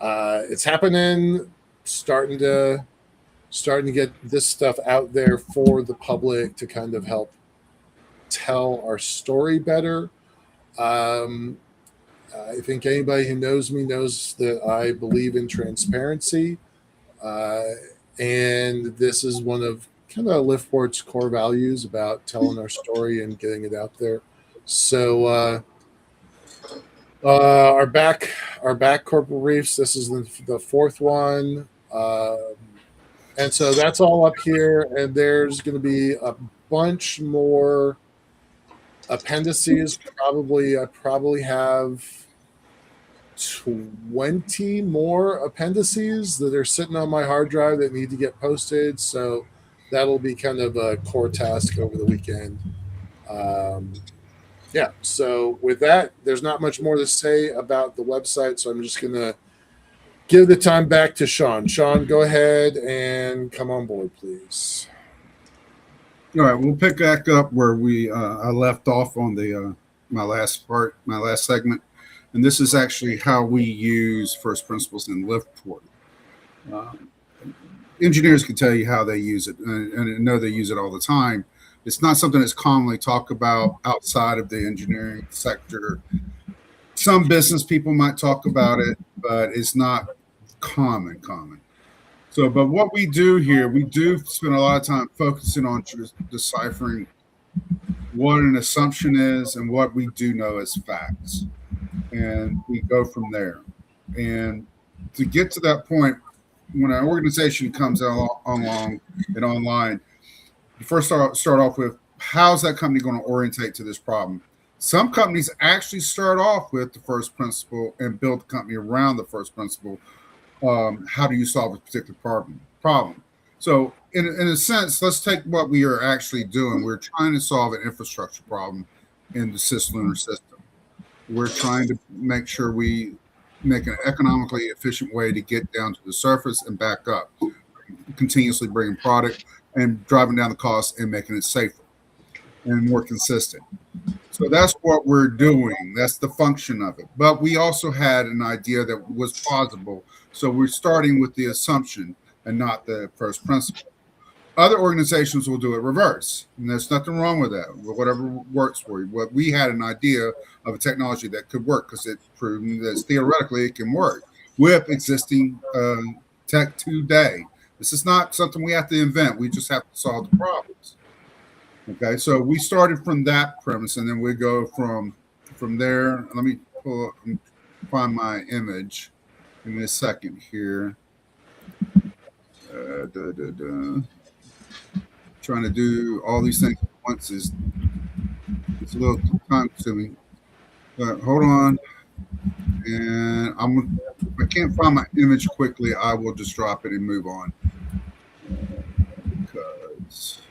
it's happening, starting to get this stuff out there for the public to kind of help tell our story better. I think anybody who knows me knows that I believe in transparency. And this is one of kind of LiftPort's core values about telling our story and getting it out there. So our back corporate reefs, this is the 4th one. And so that's all up here. And there's going to be a bunch more appendices. I probably have 20 more appendices that are sitting on my hard drive that need to get posted. So that'll be kind of a core task over the weekend. Yeah, so with that, there's not much more to say about the website, so I'm just going to give the time back to Sean. Sean, go ahead and come on board, please. All right, we'll pick back up where I left off on the my last segment, and this is actually how we use first principles in LiftPort. Engineers can tell you how they use it, and I know they use it all the time. It's not something that's commonly talked about outside of the engineering sector. Some business people might talk about it, but it's not common. So, but what we do here, we do spend a lot of time focusing on deciphering what an assumption is and what we do know as facts. And we go from there. And to get to that point, when an organization comes online, you first start off with, how's that company going to orientate to this problem? Some companies actually start off with the first principle and build the company around the first principle. How do you solve a particular problem? So in a sense, let's take what we are actually doing. We're trying to solve an infrastructure problem in the cisLunar system. We're trying to make sure we make an economically efficient way to get down to the surface and back up, continuously bringing product and driving down the cost and making it safer and more consistent. So that's what we're doing. That's the function of it. But we also had an idea that was plausible. So we're starting with the assumption and not the first principle. Other organizations will do it reverse, and there's nothing wrong with that. Whatever works for you. What we had an idea of a technology that could work because it proved that theoretically it can work with existing tech today. This is not something we have to invent. We just have to solve the problems. Okay, so we started from that premise, and then we go from there. Let me pull up and find my image. Give me a second here. Trying to do all these things at once is it's a little time consuming. But hold on, and if I can't find my image quickly, I will just drop it and move on. Because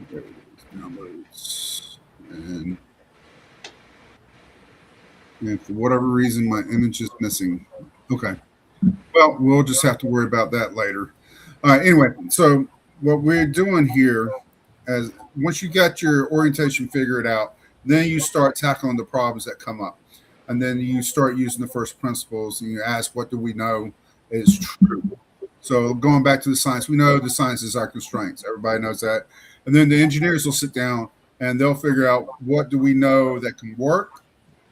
there it is, downloads, and for whatever reason, my image is missing. Okay, well, we'll just have to worry about that later. All right. Anyway, so what we're doing here, as once you got your orientation figured out, then you start tackling the problems that come up, and then you start using the first principles, and you ask, what do we know is true? So going back to the science, we know the science is our constraints. Everybody knows that. And then the engineers will sit down and they'll figure out, what do we know that can work?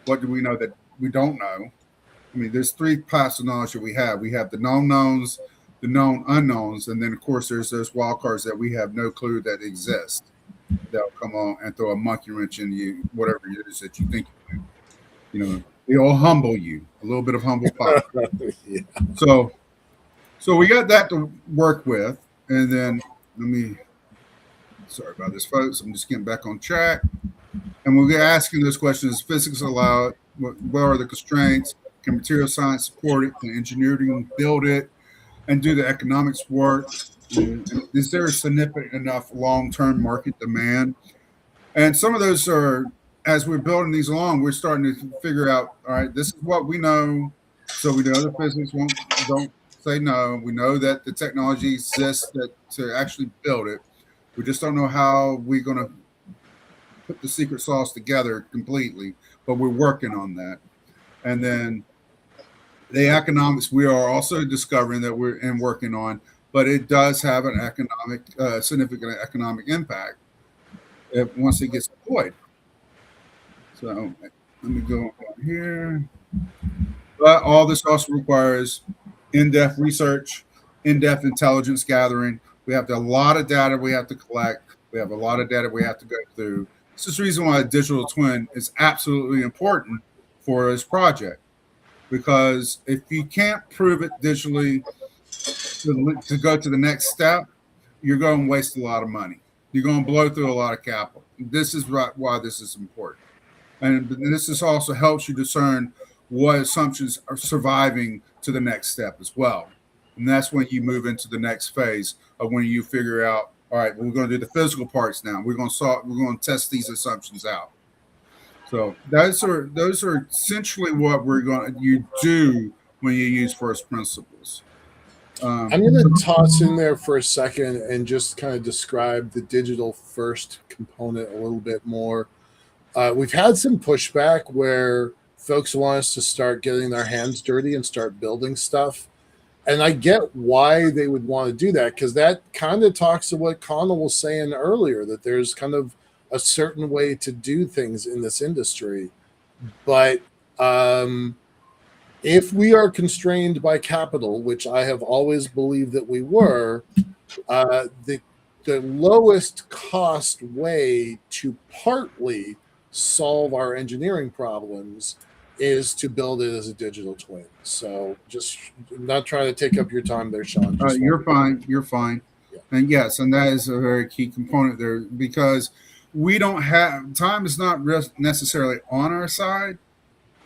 What do we know that we don't know? I mean, there's three paths of knowledge that we have. We have the known knowns, the known unknowns, and then of course there's those wild cards that we have no clue that exist. They'll come on and throw a monkey wrench in you, whatever it is that you think you do. You know, they'll humble you, a little bit of humble pie. Yeah. So we got that to work with, and then sorry about this, folks. I'm just getting back on track, and we'll get asking those questions: physics allowed? What are the constraints? Can material science support it? Can engineering build it? And do the economics work? Is there a significant enough long-term market demand? And some of those are, as we're building these along, we're starting to figure out, all right, this is what we know. So we know the physics don't say no. We know that the technology exists to actually build it. We just don't know how we're going to put the secret sauce together completely, but we're working on that. And then the economics, we are also discovering that we're working on, but it does have an significant economic impact once it gets deployed. So let me go on here. But all this also requires in-depth research, in-depth intelligence gathering. We have a lot of data we have to collect. We have a lot of data we have to go through. This is the reason why a digital twin is absolutely important for this project. Because if you can't prove it digitally to go to the next step, you're going to waste a lot of money. You're going to blow through a lot of capital. This is why this is important. And this also helps you discern what assumptions are surviving to the next step as well. And that's when you move into the next phase of when you figure out, all right, we're going to do the physical parts now. We're going to test these assumptions out. So those are essentially what you do when you use first principles. I'm going to toss in there for a second and just kind of describe the digital first component a little bit more. We've had some pushback where folks want us to start getting their hands dirty and start building stuff. And I get why they would want to do that, because that kind of talks to what Connell was saying earlier, that there's kind of a certain way to do things in this industry. But if we are constrained by capital, which I have always believed that we were, the lowest cost way to partly solve our engineering problems is to build it as a digital twin. So just not trying to take up your time there, Sean. You're fine. Yeah. And yes, and that is a very key component there, because we don't have time is not necessarily on our side,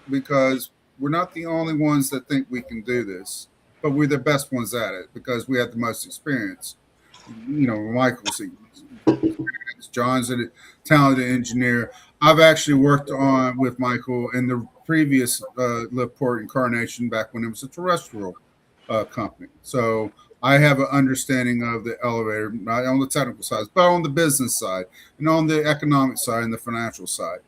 because we're not the only ones that think we can do this. but we're the best ones at it because we have the most experience. You know, Michael's John's a talented engineer. I've actually worked on with Michael in the previous LiftPort incarnation back when it was a terrestrial company. So I have an understanding of the elevator, not on the technical side, but on the business side and on the economic side and the financial side.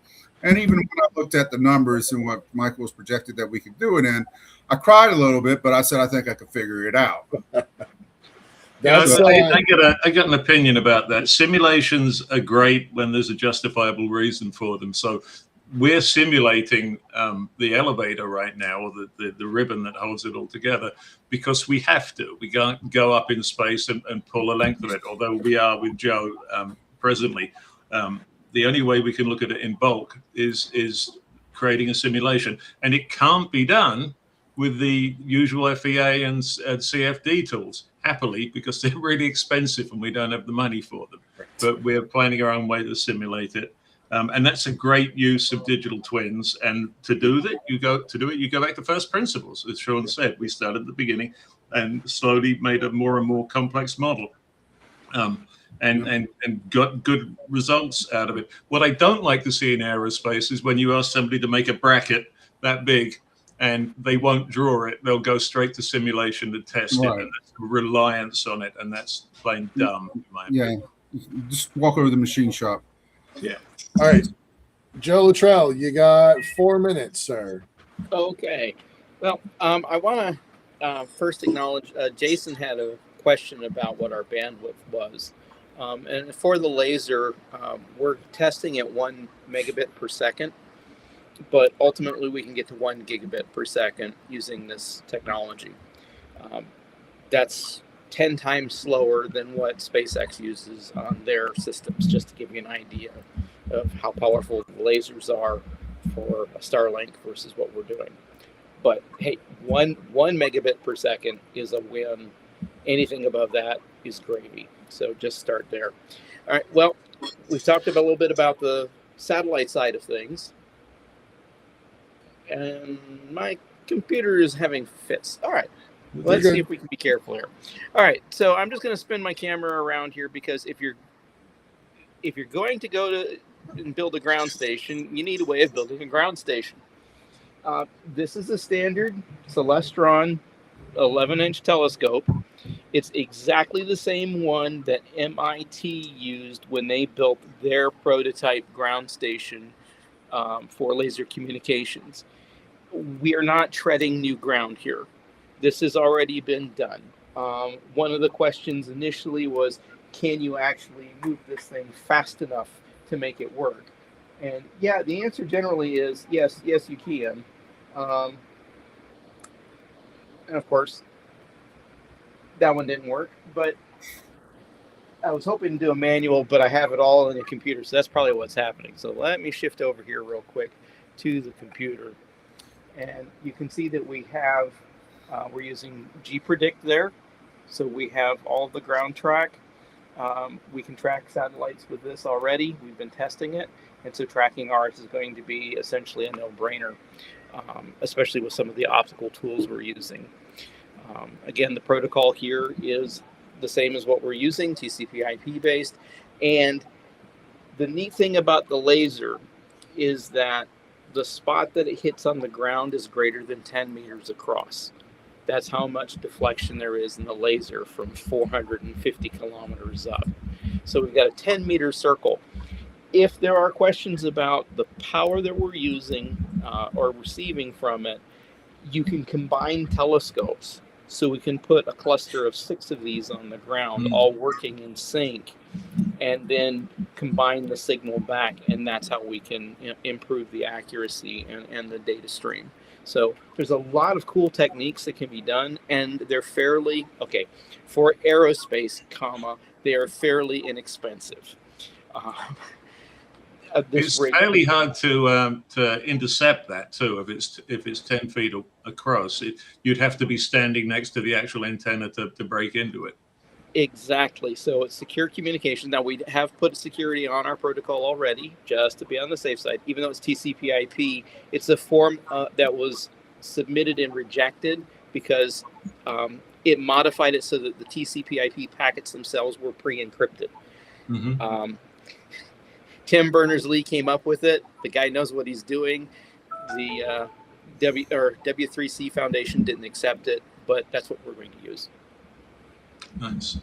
And even when I looked at the numbers and what Michael was projected that we could do it in, I cried a little bit, but I said I think I could figure it out. That's I got an opinion about that. Simulations are great when there's a justifiable reason for them. So we're simulating the elevator right now, or the ribbon that holds it all together, because we have to. We can't go up in space and pull a length of it, although we are with Joe presently. The only way we can look at it in bulk is creating a simulation. And it can't be done with the usual FEA and CFD tools, happily, because they're really expensive and we don't have the money for them. Right. But we're planning our own way to simulate it. And that's a great use of digital twins. And to do that, you go back to first principles. As Sean said, we started at the beginning and slowly made a more and more complex model. And got good results out of it. What I don't like to see in aerospace is when you ask somebody to make a bracket that big and they won't draw it, they'll go straight to simulation to test it, and that's reliance on it, and that's plain dumb. In my opinion. Just walk over to the machine shop. Yeah. All right, Joe Luttrell, you got 4 minutes, sir. Okay. Well, I want to first acknowledge Jason had a question about what our bandwidth was. And for the laser, we're testing at 1 megabit per second, but ultimately we can get to 1 gigabit per second using this technology. That's 10 times slower than what SpaceX uses on their systems, just to give you an idea of how powerful the lasers are for a Starlink versus what we're doing. But hey, one megabit per second is a win. Anything above that is gravy. So just start there. All right. Well, we've talked a little bit about the satellite side of things. And my computer is having fits. All right. Let's see if we can be careful here. All right. So I'm just going to spin my camera around here because if you're going to go to and build a ground station, you need a way of building a ground station. This is a standard Celestron 11-inch telescope. It's exactly the same one that MIT used when they built their prototype ground station for laser communications. We are not treading new ground here. This has already been done. One of the questions initially was, can you actually move this thing fast enough to make it work? And yeah, the answer generally is yes, you can. And of course, that one didn't work, but I was hoping to do a manual, but I have it all in the computer, so that's probably what's happening. So let me shift over here real quick to the computer. And you can see that we have, we're using gPredict there. So we have all the ground track. We can track satellites with this already. We've been testing it. And so tracking ours is going to be essentially a no-brainer, especially with some of the optical tools we're using. Again, the protocol here is the same as what we're using, TCP/IP based. And the neat thing about the laser is that the spot that it hits on the ground is greater than 10 meters across. That's how much deflection there is in the laser from 450 kilometers up. So we've got a 10-meter circle. If there are questions about the power that we're using or receiving from it, you can combine telescopes. So we can put a cluster of 6 of these on the ground, all working in sync, and then combine the signal back, and that's how we can improve the accuracy and the data stream. So there's a lot of cool techniques that can be done, and they're fairly, for aerospace, they are fairly inexpensive. It's fairly hard to intercept that too. If it's 10 feet across, you'd have to be standing next to the actual antenna to break into it. Exactly. So it's secure communication. Now we have put security on our protocol already, just to be on the safe side. Even though it's TCP/IP, it's a form that was submitted and rejected because it modified it so that the TCP/IP packets themselves were pre-encrypted. Mm-hmm. Tim Berners-Lee came up with it. The guy knows what he's doing. The W3C Foundation didn't accept it, but that's what we're going to use. Nice.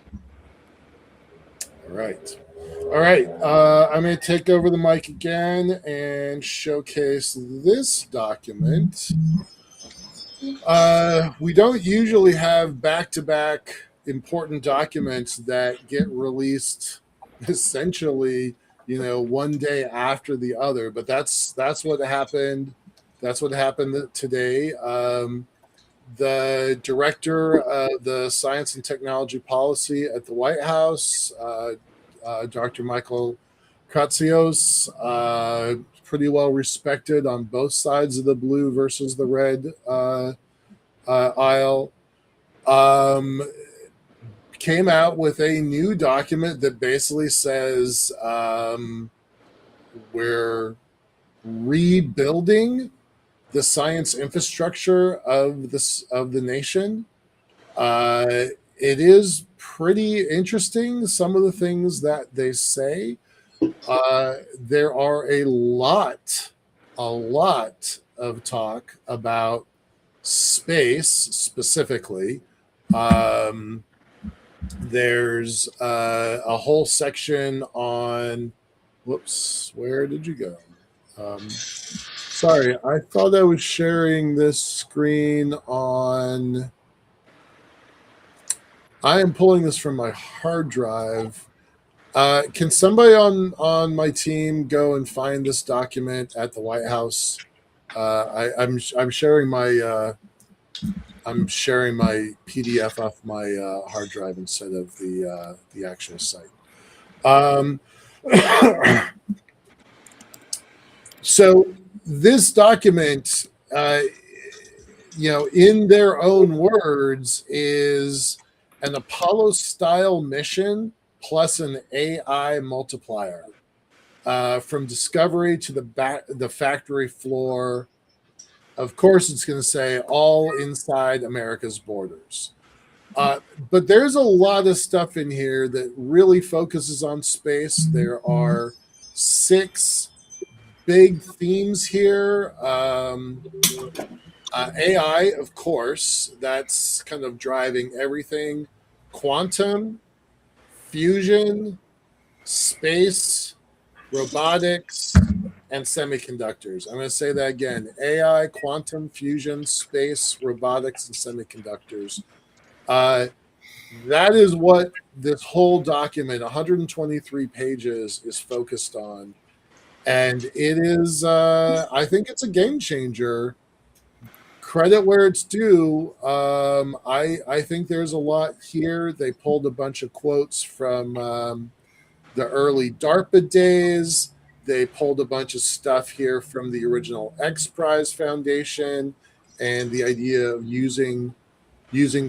All right. I'm going to take over the mic again and showcase this document. We don't usually have back-to-back important documents that get released essentially, one day after the other, but that's what happened. That's what happened today. The director of the Science and Technology Policy at the White House, Dr. Michael Kratsios, pretty well respected on both sides of the blue versus the red aisle, came out with a new document that basically says we're rebuilding the science infrastructure of the nation. It is pretty interesting, some of the things that they say. There are a lot of talk about space specifically. There's a whole section on, where did you go? Sorry, I thought I was sharing this screen on, I am pulling this from my hard drive. Can somebody on my team go and find this document at the White House? I'm sharing my PDF off my hard drive instead of the actual site. So this document, in their own words, is an Apollo-style mission plus an AI multiplier, from discovery to the factory floor. Of course, it's going to say all inside America's borders. But there's a lot of stuff in here that really focuses on space. There are 6 big themes here. AI, of course, that's kind of driving everything. Quantum, fusion, space, robotics, and semiconductors. I'm going to say that again. AI, quantum, fusion, space, robotics, and semiconductors. That is what this whole document, 123 pages, is focused on. And it is, I think it's a game changer. Credit where it's due. I think there's a lot here. They pulled a bunch of quotes from the early DARPA days. They pulled a bunch of stuff here from the original X Prize Foundation and the idea of using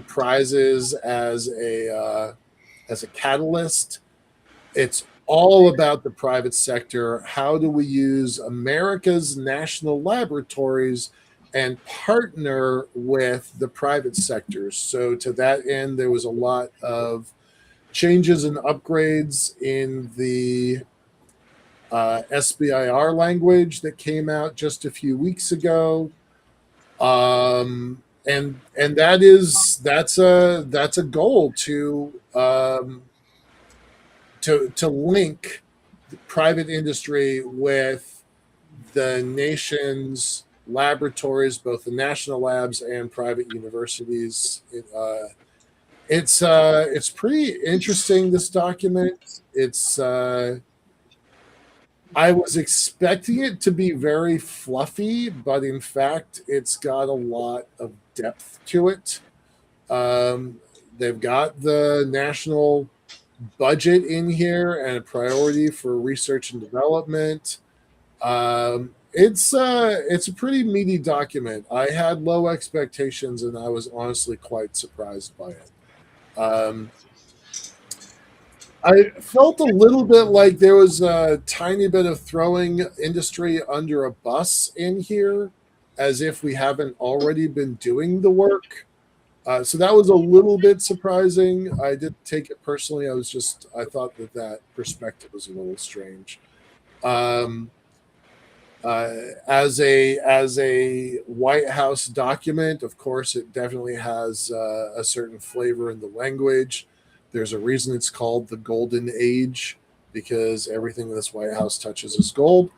prizes as a catalyst. It's all about the private sector. How do we use America's national laboratories and partner with the private sector? So to that end, there was a lot of changes and upgrades in the SBIR language that came out just a few weeks ago. And that's a goal to link the private industry with the nation's laboratories, both the national labs and private universities. It's pretty interesting, this document. I was expecting it to be very fluffy, but in fact, it's got a lot of depth to it. They've got the national budget in here and a priority for research and development. It's a pretty meaty document. I had low expectations, and I was honestly quite surprised by it. I felt a little bit like there was a tiny bit of throwing industry under a bus in here, as if we haven't already been doing the work. So that was a little bit surprising. I didn't take it personally. I thought that perspective was a little strange. As a White House document, of course, it definitely has a certain flavor in the language. There's a reason it's called the Golden Age, because everything this White House touches is gold.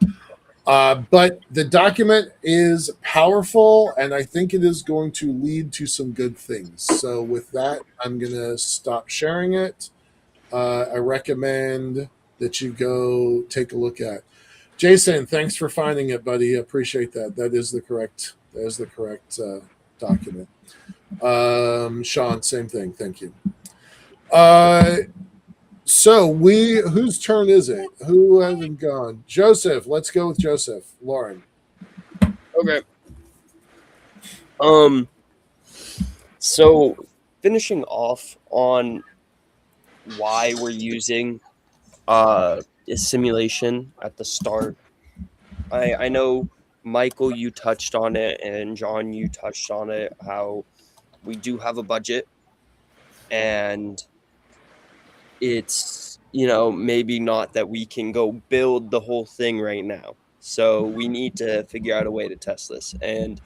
But the document is powerful, and I think it is going to lead to some good things. So with that, I'm going to stop sharing it. I recommend that you go take a look at. Jason, thanks for finding it, buddy. I appreciate that. That is the correct document. Sean, same thing. Thank you. So whose turn is it? Who hasn't gone? Joseph. Let's go with Joseph. Lauren. Okay. So finishing off on why we're using a simulation at the start. I know, Michael, you touched on it, and John, you touched on it, how we do have a budget, and it's, maybe not that we can go build the whole thing right now. So we need to figure out a way to test this. And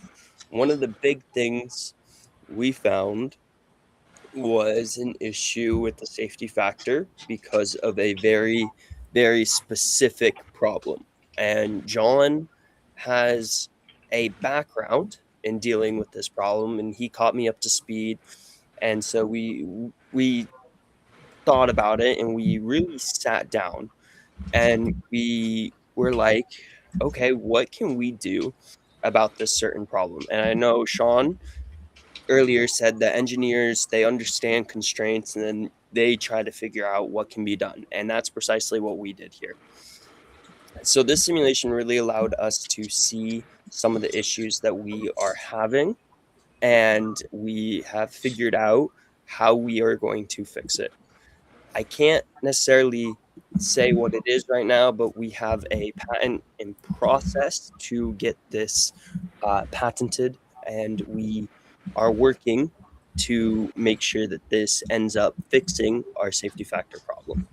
one of the big things we found was an issue with the safety factor because of a very, very specific problem. And John has a background in dealing with this problem, and he caught me up to speed. And so we thought about it, and we really sat down, and we were like, okay, what can we do about this certain problem? And I know Sean earlier said that engineers, they understand constraints and then they try to figure out what can be done. And that's precisely what we did here. So this simulation really allowed us to see some of the issues that we are having, and we have figured out how we are going to fix it. I can't necessarily say what it is right now, but we have a patent in process to get this patented, and we are working to make sure that this ends up fixing our safety factor problem.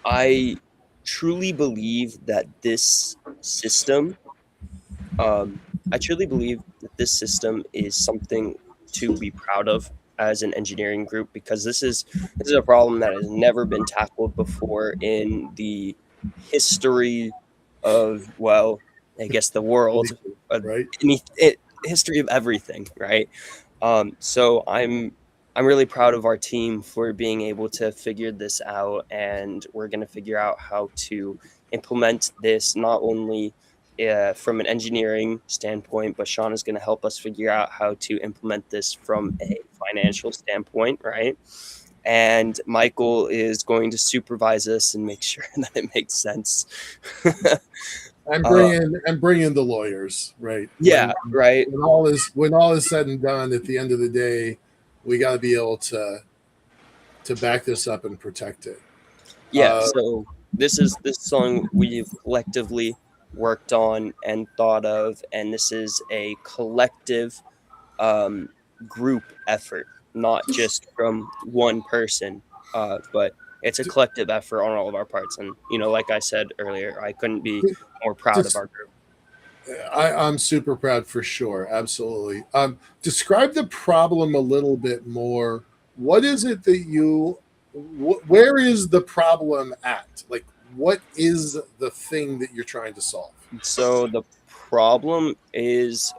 I truly believe that this system, is something to be proud of as an engineering group, because this is a problem that has never been tackled before in the history of, well, I guess the world, Right. history of everything, right? So I'm really proud of our team for being able to figure this out, and we're going to figure out how to implement this not only from an engineering standpoint, but Sean is going to help us figure out how to implement this from a financial standpoint, right? And Michael is going to supervise us and make sure that it makes sense. I'm bringing the lawyers, right? Yeah, right. When all is said and done, at the end of the day, we got to be able to back this up and protect it. Yeah. So this is something we've collectively worked on and thought of, and this is a collective group effort, not just from one person, but it's a collective effort on all of our parts. And like I said earlier, I couldn't be more proud of our group. I'm super proud, for sure. Absolutely. Describe the problem a little bit more. What is it that where is the problem at? Like, what is the thing that you're trying to solve? So the problem is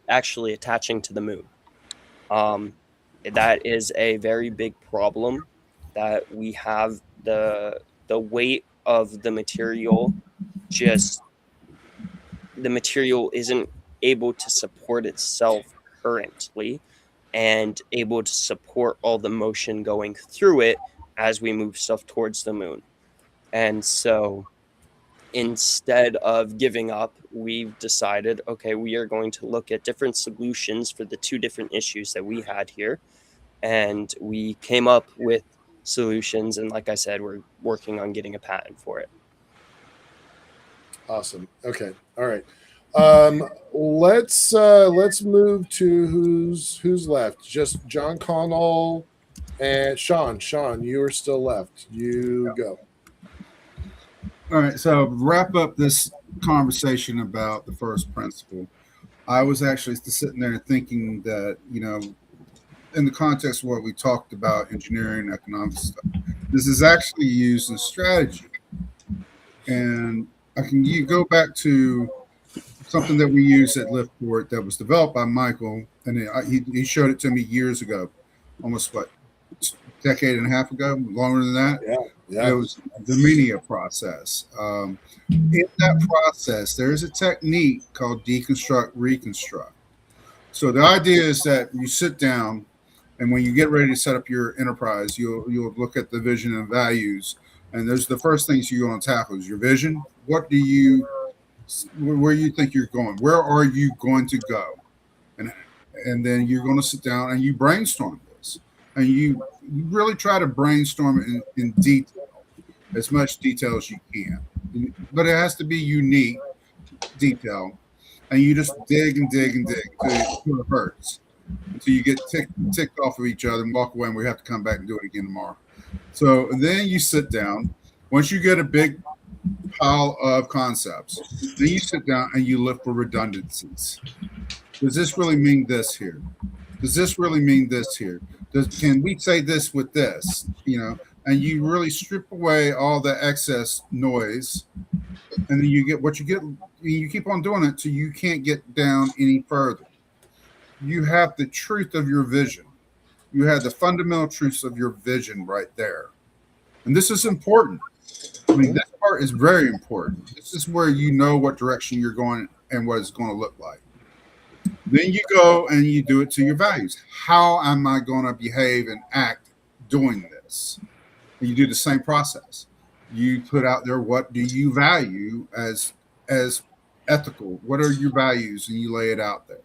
actually attaching to the moon. That is a very big problem, that we have the weight of the material, just the material isn't able to support itself currently, and able to support all the motion going through it as we move stuff towards the moon. And so instead of giving up, we've decided, okay, we are going to look at different solutions for the two different issues that we had here. And we came up with solutions. And like I said, we're working on getting a patent for it. Awesome. Okay. All right. Let's move to who's left. Just John Connell and Sean. Sean, you are still left. You go. All right. So wrap up this conversation about the first principle. I was actually sitting there thinking that, in the context of what we talked about, engineering, economics stuff, this is actually used in strategy. And you go back to something that we use at LiftPort that was developed by Michael, and he showed it to me years ago, almost decade and a half ago, longer than that. Yeah. It was the media process. In that process, there's a technique called deconstruct, reconstruct. So the idea is that you sit down, and when you get ready to set up your enterprise, you'll look at the vision and values. And there's the first things you're going to tackle is your vision. Where you think you're going? Where are you going to go? And then you're going to sit down and you brainstorm this. And you really try to brainstorm it in detail, as much detail as you can. But it has to be unique detail. And you just dig and dig and dig until it hurts. Until you get ticked off of each other and walk away, and we have to come back and do it again tomorrow. So then you sit down. Once you get a big pile of concepts, then you sit down and you look for redundancies. Does this really mean this here? Does this really mean this here? Can we say this with this? And you really strip away all the excess noise, and then you get what you get. You keep on doing it till you can't get down any further. You have the truth of your vision. You have the fundamental truths of your vision right there. And this is important. I mean, this part is very important. This is where you know what direction you're going and what it's going to look like. Then you go and you do it to your values. How am I going to behave and act doing this? And you do the same process. You put out there, what do you value as ethical? What are your values? And you lay it out there.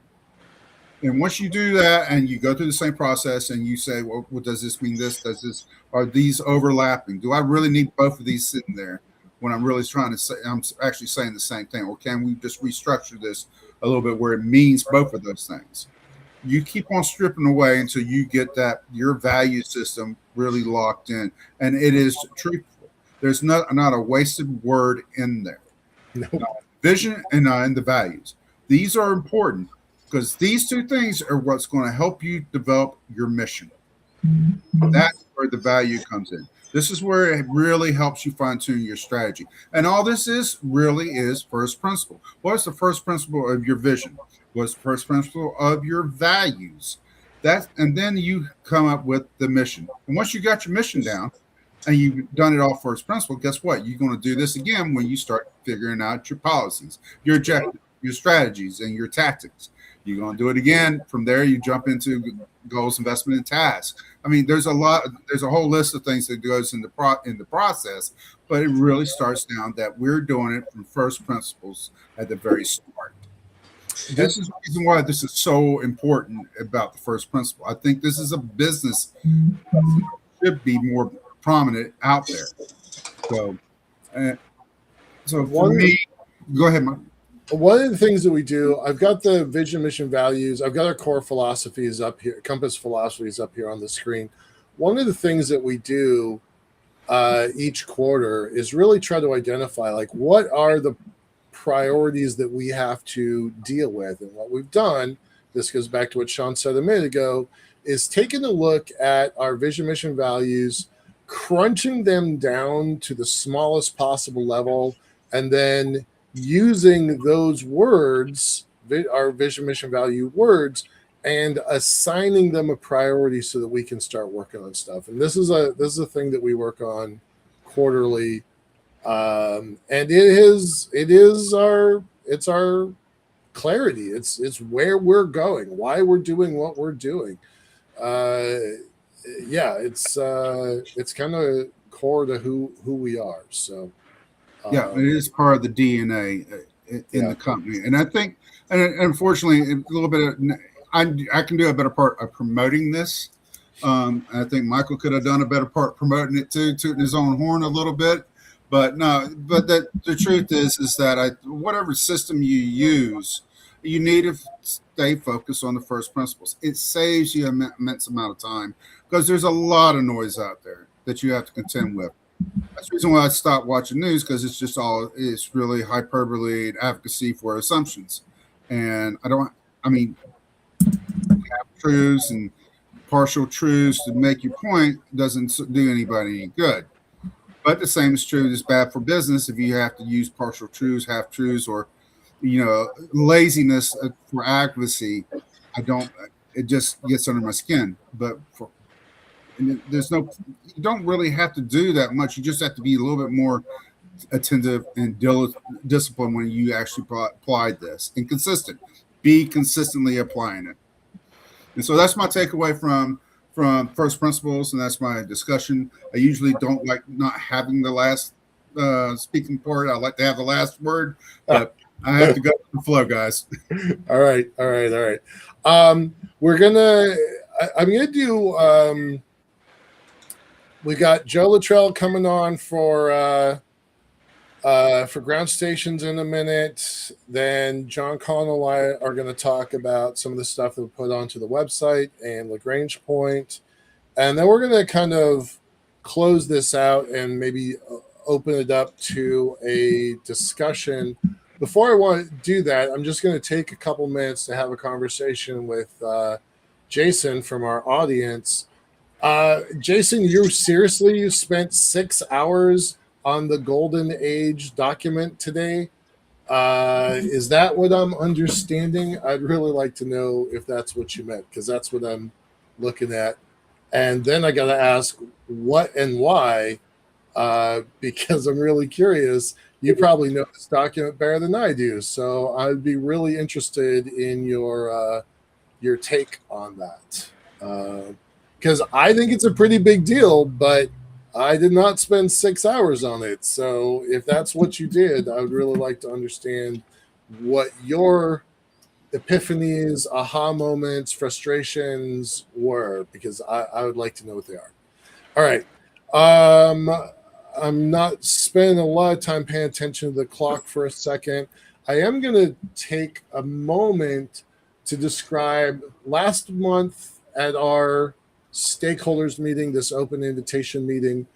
And once you do that and you go through the same process and you say, well, does this mean this? Are these overlapping? Do I really need both of these sitting there when I'm really trying to say, I'm actually saying the same thing? Or can we just restructure this a little bit where it means both of those things? You keep on stripping away until you get your value system really locked in. And it is truthful. There's not a wasted word in there. No. Vision and the values. These are important, because these two things are what's going to help you develop your mission. That's where the value comes in. This is where it really helps you fine-tune your strategy. And all this really is first principle. What's the first principle of your vision? What's the first principle of your values? And then you come up with the mission. And once you got your mission down and you've done it all first principle, guess what? You're going to do this again when you start figuring out your policies, your objectives, your strategies, and your tactics. You're going to do it again. From there, you jump into goals, investment, and tasks. I mean, there's a whole list of things that goes in the process, but it really starts down that we're doing it from first principles at the very start. This is the reason why this is so important about the first principle. I think this is a business that should be more prominent out there. So for me, go ahead, Mike. One of the things that we do, I've got the vision, mission, values. I've got our core philosophies up here, compass philosophies up here on the screen. One of the things that we do each quarter is really try to identify, like, what are the priorities that we have to deal with. And what we've done, this goes back to what Sean said a minute ago, is taking a look at our vision, mission, values, crunching them down to the smallest possible level, and then using those words, our vision, mission, value words, and assigning them a priority so that we can start working on stuff. And this is a thing that we work on quarterly, and it's our clarity. It's where we're going, why we're doing what we're doing. It's kind of core to who we are. So. Yeah, it is part of the DNA in the company. And I think, and unfortunately, a little bit of, I can do a better part of promoting this. I think Michael could have done a better part promoting it too, tooting his own horn a little bit. But no, but the truth is that whatever system you use, you need to stay focused on the first principles. It saves you an immense amount of time because there's a lot of noise out there that you have to contend with. That's the reason why I stopped watching news, because it's really hyperbole and advocacy for assumptions. And I mean, half truths and partial truths to make your point doesn't do anybody any good. But the same is true. It's bad for business if you have to use partial truths, half truths, or laziness for accuracy. It just gets under my skin. But you don't really have to do that much. You just have to be a little bit more attentive and disciplined when you actually apply this, and consistent. Be consistently applying it. And so that's my takeaway from first principles, and that's my discussion. I usually don't like not having the last speaking part. I like to have the last word, but I have to go with the flow, guys. All right. I'm gonna do. We got Joe Luttrell coming on for ground stations in a minute. Then John Connell and I are going to talk about some of the stuff that we put onto the website and Lagrange Point. And then we're going to kind of close this out and maybe open it up to a discussion. Before I want to do that, I'm just going to take a couple minutes to have a conversation with Jason from our audience. Jason, you spent 6 hours on the Golden Age document today. Is that what I'm understanding? I'd really like to know if that's what you meant, because that's what I'm looking at. And then I got to ask what and why, because I'm really curious. You probably know this document better than I do, so I'd be really interested in your take on that. Because I think it's a pretty big deal, but I did not spend 6 hours on it. So if that's what you did, I would really like to understand what your epiphanies, aha moments, frustrations were, because I would like to know what they are. All right. I'm not spending a lot of time paying attention to the clock for a second. I am going to take a moment to describe last month at our stakeholders meeting, this open invitation meeting.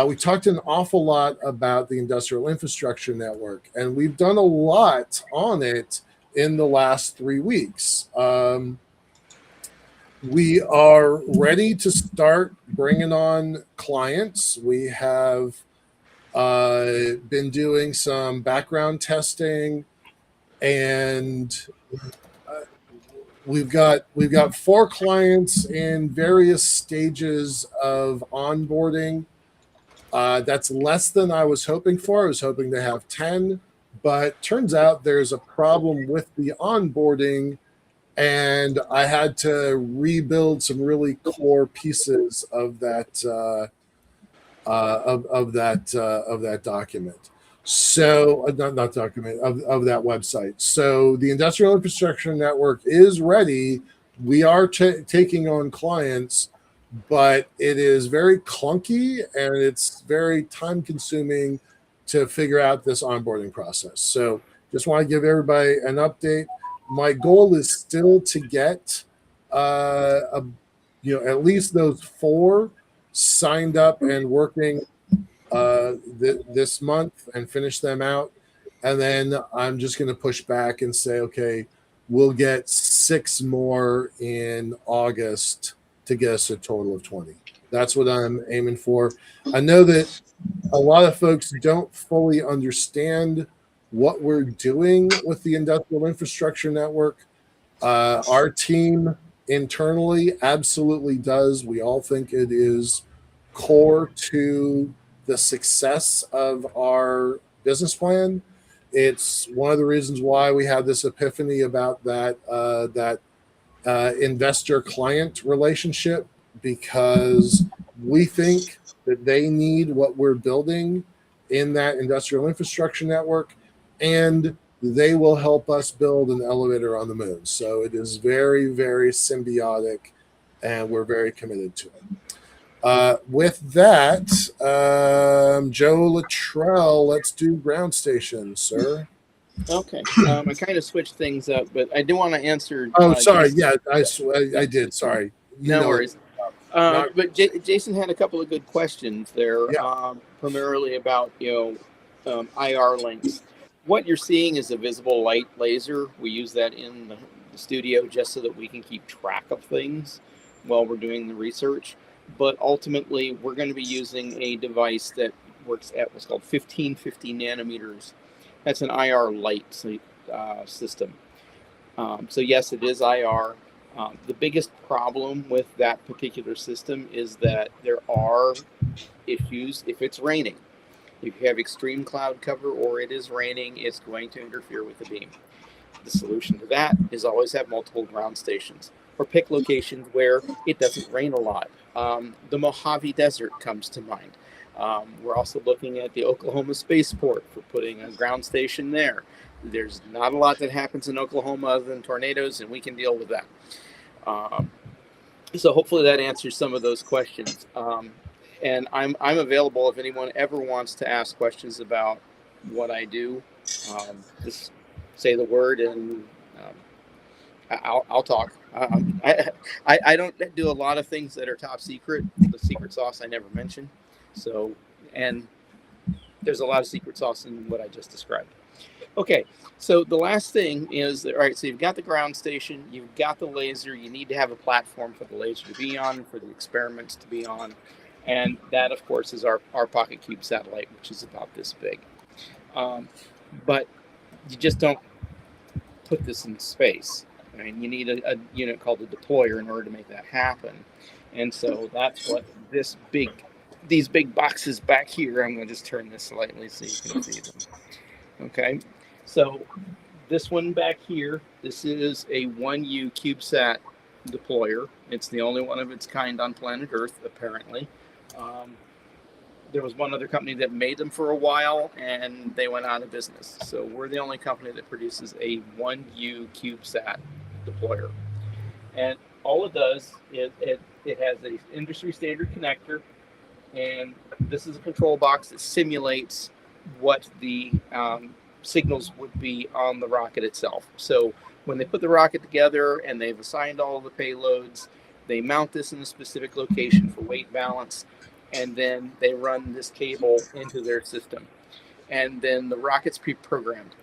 We talked an awful lot about the industrial infrastructure network, and we've done a lot on it in the last 3 weeks. We are ready to start bringing on clients. We have been doing some background testing, and we've got 4 clients in various stages of onboarding. That's less than I was hoping for. I was hoping to have 10, but turns out there's a problem with the onboarding, and I had to rebuild some really core pieces of that of that document. So not document of that website. So the industrial infrastructure network is ready. We are taking on clients, but it is very clunky and it's very time consuming to figure out this onboarding process. So just want to give everybody an update. My goal is still to get at least those 4 signed up and working this month and finish them out. And then I'm just going to push back and say, okay, we'll get 6 more in August to get us a total of 20. That's what I'm aiming for. I know that a lot of folks don't fully understand what we're doing with the industrial infrastructure network. Our team internally absolutely does. We all think it is core to the success of our business plan. It's one of the reasons why we had this epiphany about that investor client relationship, because we think that they need what we're building in that industrial infrastructure network, and they will help us build an elevator on the moon. So it is very, very symbiotic, and we're very committed to it. With that, Joe Luttrell, let's do ground station, sir. Okay. I kind of switched things up, but I do want to answer. Oh, sorry. Jason. Yeah, I did. Sorry. No worries. But Jason had a couple of good questions there, Yeah. primarily about IR links. What you're seeing is a visible light laser. We use that in the studio just so that we can keep track of things while we're doing the research. But ultimately, we're going to be using a device that works at what's called 1550 nanometers. That's an IR light system. So yes, it is IR. The biggest problem with that particular system is that there are issues if it's raining. If you have extreme cloud cover or it is raining, it's going to interfere with the beam. The solution to that is always have multiple ground stations or pick locations where it doesn't rain a lot. The Mojave Desert comes to mind. We're also looking at the Oklahoma Spaceport for putting a ground station there. There's not a lot that happens in Oklahoma other than tornadoes, and we can deal with that. So hopefully that answers some of those questions. And I'm available if anyone ever wants to ask questions about what I do. Just say the word and I'll talk. I don't do a lot of things that are top secret. The secret sauce I never mention. So, and there's a lot of secret sauce in what I just described. Okay, so the last thing is that, all right, so you've got the ground station, you've got the laser, you need to have a platform for the laser to be on, for the experiments to be on. And that, of course, is our Pocket Cube satellite, which is about this big. But you just don't put this in space. I mean, you need a unit called a deployer in order to make that happen. And so that's what these big boxes back here, I'm going to just turn this slightly so you can see them. Okay, so this one back here, this is a 1U CubeSat deployer. It's the only one of its kind on planet Earth, apparently. There was one other company that made them for a while, and they went out of business. So we're the only company that produces a 1U CubeSat deployer. And all it does is it has an industry standard connector, and this is a control box that simulates what the signals would be on the rocket itself. So when they put the rocket together and they've assigned all of the payloads, they mount this in a specific location for weight balance, and then they run this cable into their system. And then the rocket's pre-programmed.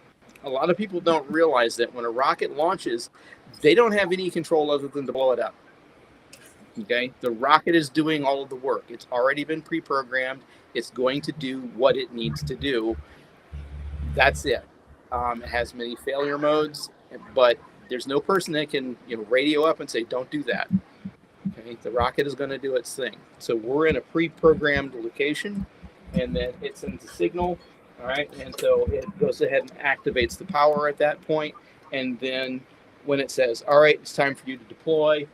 A lot of people don't realize that when a rocket launches, they don't have any control other than to blow it up. Okay, the rocket is doing all of the work. It's already been pre-programmed. It's going to do what it needs to do. That's it. It has many failure modes, but there's no person that can radio up and say, don't do that. Okay, the rocket is going to do its thing. So we're in a pre-programmed location, and then it sends a signal. All right, and so it goes ahead and activates the power at that point. And then when it says, all right, it's time for you to deploy,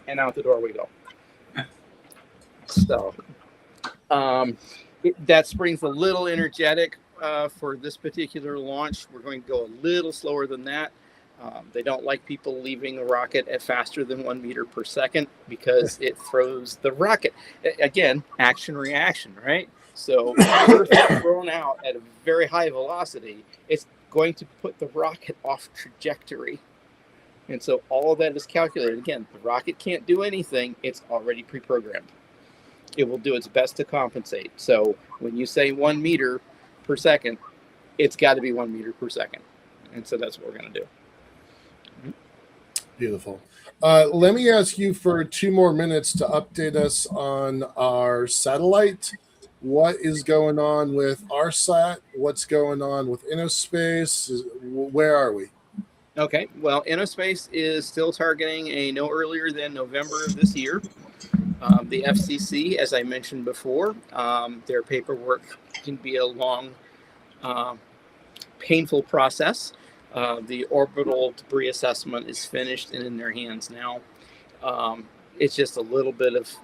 and out the door we go. So that spring's a little energetic for this particular launch. We're going to go a little slower than that. They don't like people leaving a rocket at faster than 1 meter per second because it throws the rocket. Again, action reaction, right? So if it's thrown out at a very high velocity, it's going to put the rocket off trajectory. And so all of that is calculated. Again, the rocket can't do anything. It's already pre-programmed. It will do its best to compensate. So when you say 1 meter per second, it's got to be 1 meter per second. And so that's what we're going to do. Beautiful. Let me ask you for 2 more minutes to update us on our satellite. What is going on with RSAT? What's going on with InnoSpace? Where are we? Okay, well, InnoSpace is still targeting a no earlier than November of this year. The FCC, as I mentioned before, their paperwork can be a long, painful process. The orbital debris assessment is finished and in their hands now. It's just a little bit of,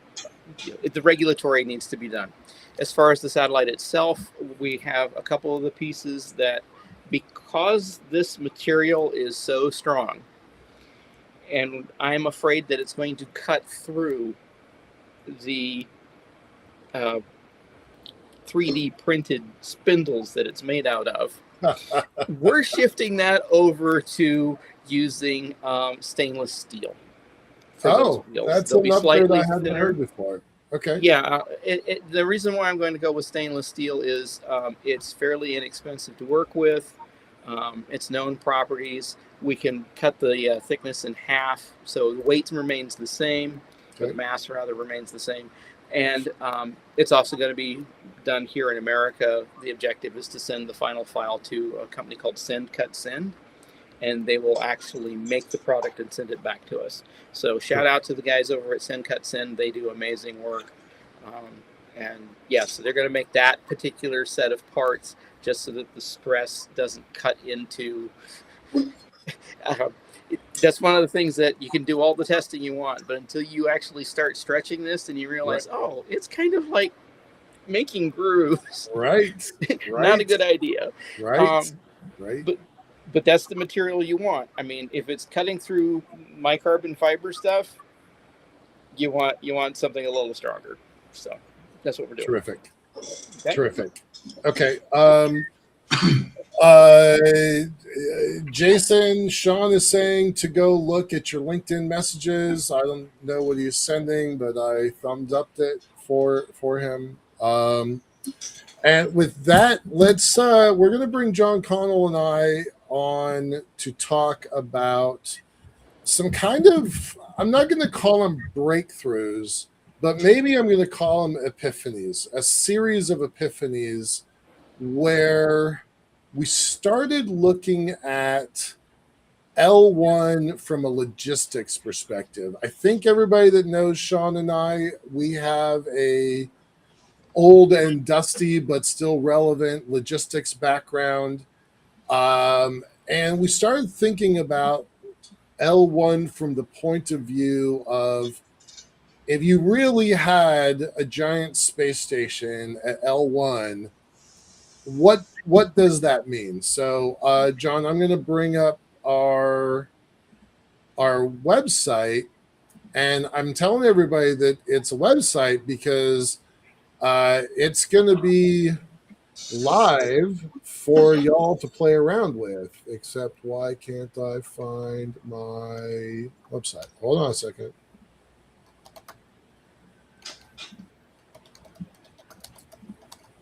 the regulatory needs to be done. As far as the satellite itself, we have a couple of the pieces that, because this material is so strong, and I'm afraid that it's going to cut through the uh, 3D printed spindles that it's made out of. We're shifting that over to using stainless steel for those wheels. That's They'll an be upgrade slightly I hadn't thinner. heard before. Okay. Yeah, the reason why I'm going to go with stainless steel is it's fairly inexpensive to work with. It's known properties. We can cut the thickness in half, so the weight remains the same, or the mass rather remains the same. And it's also going to be done here in America. The objective is to send the final file to a company called Send Cut Send, and they will actually make the product and send it back to us. So shout out to the guys over at Send Cut Send. They do amazing work. And yeah, so they're going to make that particular set of parts just so that the stress doesn't cut into. That's one of the things that you can do all the testing you want, but until you actually start stretching this and you realize, oh, it's kind of like making grooves. Right. Not a good idea. Right. But that's the material you want. I mean, if it's cutting through my carbon fiber stuff, you want something a little stronger. So that's what we're doing. Terrific. Okay. Terrific. Okay. Jason, Sean is saying to go look at your LinkedIn messages. I don't know what he's sending, but I thumbs upped it for him. And with that, we're going to bring John Connell and I on to talk about some kind of, I'm not going to call them breakthroughs, but maybe I'm going to call them epiphanies, a series of epiphanies where we started looking at L1 from a logistics perspective. I think everybody that knows Sean and I, we have a old and dusty but still relevant logistics background. And we started thinking about L1 from the point of view of, if you really had a giant space station at L1, what does that mean? So, John, I'm going to bring up our website, and I'm telling everybody that it's a website because it's going to be live for y'all to play around with. Except, why can't I find my website? Hold on a second.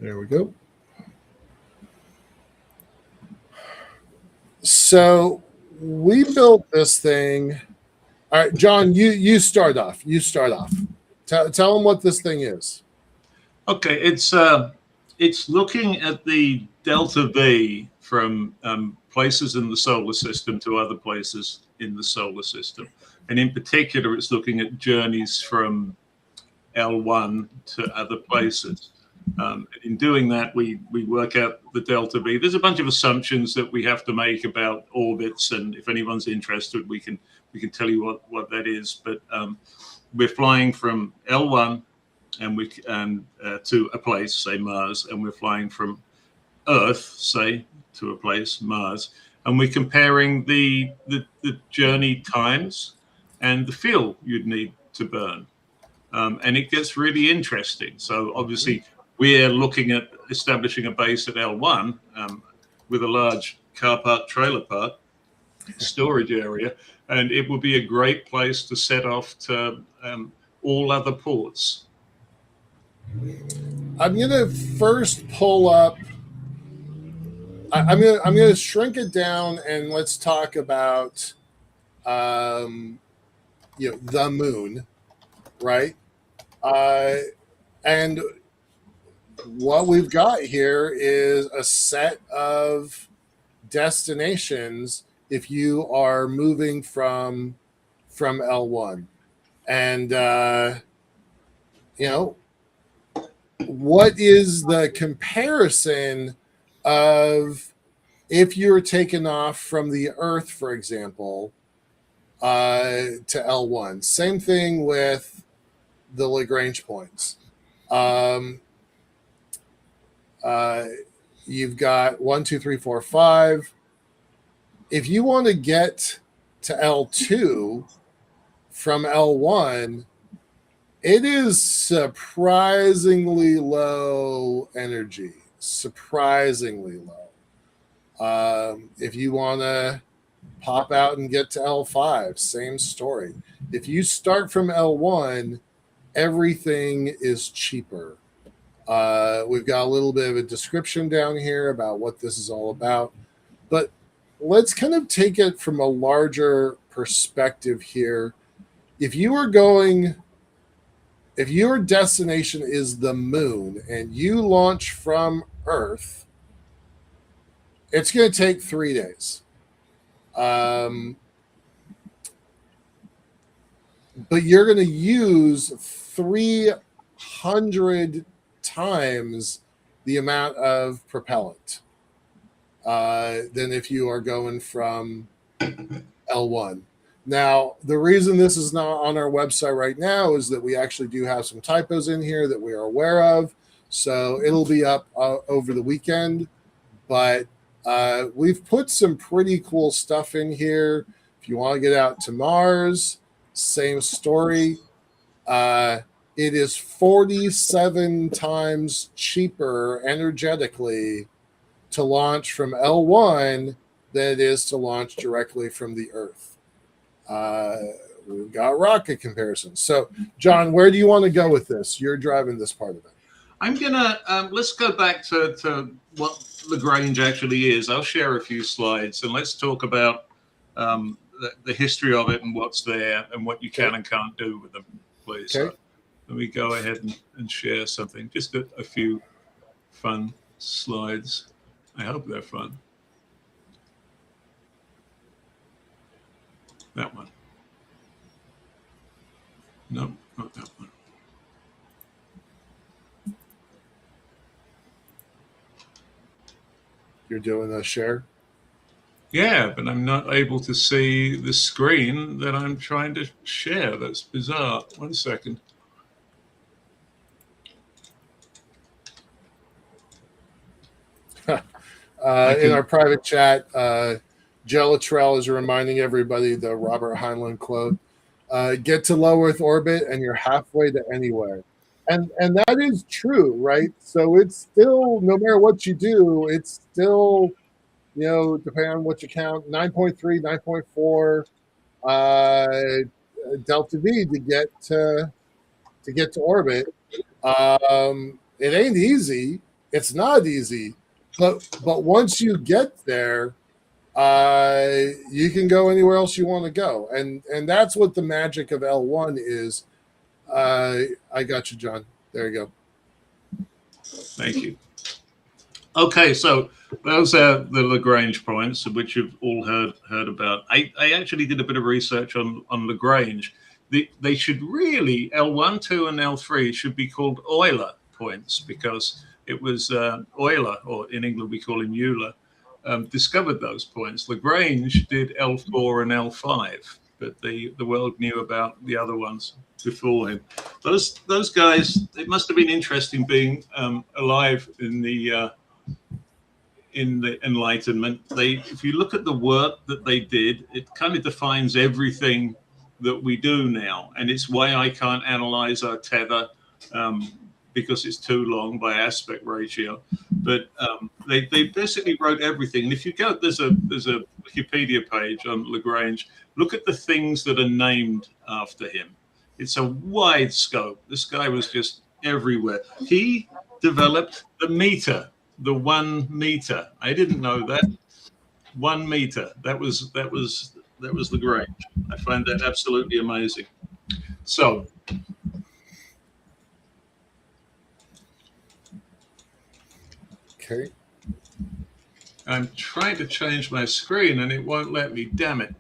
There we go. So we built this thing. All right, John, you start off. Tell them what this thing is. Okay, it's looking at the delta V from places in the solar system to other places in the solar system, and in particular, it's looking at journeys from L1 to other places. In doing that, we work out the delta V. There's a bunch of assumptions that we have to make about orbits, and if anyone's interested, we can tell you what that is. But we're flying from L1 and to a place, say Mars, and we're flying from Earth, say, to a place, Mars, and we're comparing the journey times and the fuel you'd need to burn, and it gets really interesting. So obviously, we're looking at establishing a base at L1 with a large car park, trailer park, storage area, and it will be a great place to set off to all other ports. I'm gonna first pull up. I'm gonna shrink it down and let's talk about the moon, right? And what we've got here is a set of destinations if you are moving from L1, and what is the comparison of if you're taken off from the Earth, for example, to L1? Same thing with the Lagrange points. You've got 1, 2, 3, 4, 5. If you want to get to L2 from L1, It is surprisingly low energy, surprisingly low. If you want to pop out and get to L5, same story. If you start from L1, everything is cheaper. We've got a little bit of a description down here about what this is all about, but let's kind of take it from a larger perspective here. If your destination is the moon and you launch from Earth, it's going to take 3 days. But you're going to use 300 times the amount of propellant than if you are going from L1. Now, the reason this is not on our website right now is that we actually do have some typos in here that we are aware of. So it'll be up over the weekend. But we've put some pretty cool stuff in here. If you want to get out to Mars, same story. It is 47 times cheaper energetically to launch from L1 than it is to launch directly from the Earth. We've got rocket comparisons. So, John, where do you want to go with this? You're driving this part of it. I'm gonna let's go back to what Lagrange actually is. I'll share a few slides and let's talk about the history of it and what's there and what you can and can't do with them, please. Okay. So let me go ahead and share something. Just a few fun slides. I hope they're fun. That one. No, not that one. You're doing a share? Yeah, but I'm not able to see the screen that I'm trying to share. That's bizarre. 1 second. In our private chat, Joe Luttrell is reminding everybody the Robert Heinlein quote, get to low Earth orbit and you're halfway to anywhere. And that is true, right? So it's still, no matter what you do, it's still, depending on what you count, 9.3, 9.4 delta V to get to orbit. It ain't easy. It's not easy. But once you get there, you can go anywhere else you want to go, and that's what the magic of L1 is. I got you, John. There you go. Thank you. Okay, so those are the Lagrange points, which you've all heard about. I actually did a bit of research on Lagrange. They should really, L1, 2, and L3 should be called Euler points because it was Euler, or in England we call him Euler, discovered those points. Lagrange did L4 and L5, but the world knew about the other ones before him. Those guys, it must have been interesting being alive in the Enlightenment. If you look at the work that they did, it kind of defines everything that we do now, and it's why I can't analyze our tether because it's too long by aspect ratio. But they basically wrote everything. And if you go, there's a Wikipedia page on Lagrange. Look at the things that are named after him. It's a wide scope. This guy was just everywhere. He developed the meter, the 1 meter. I didn't know that. 1 meter. That was Lagrange. I find that absolutely amazing. So. Okay. I'm trying to change my screen and it won't let me. Damn it.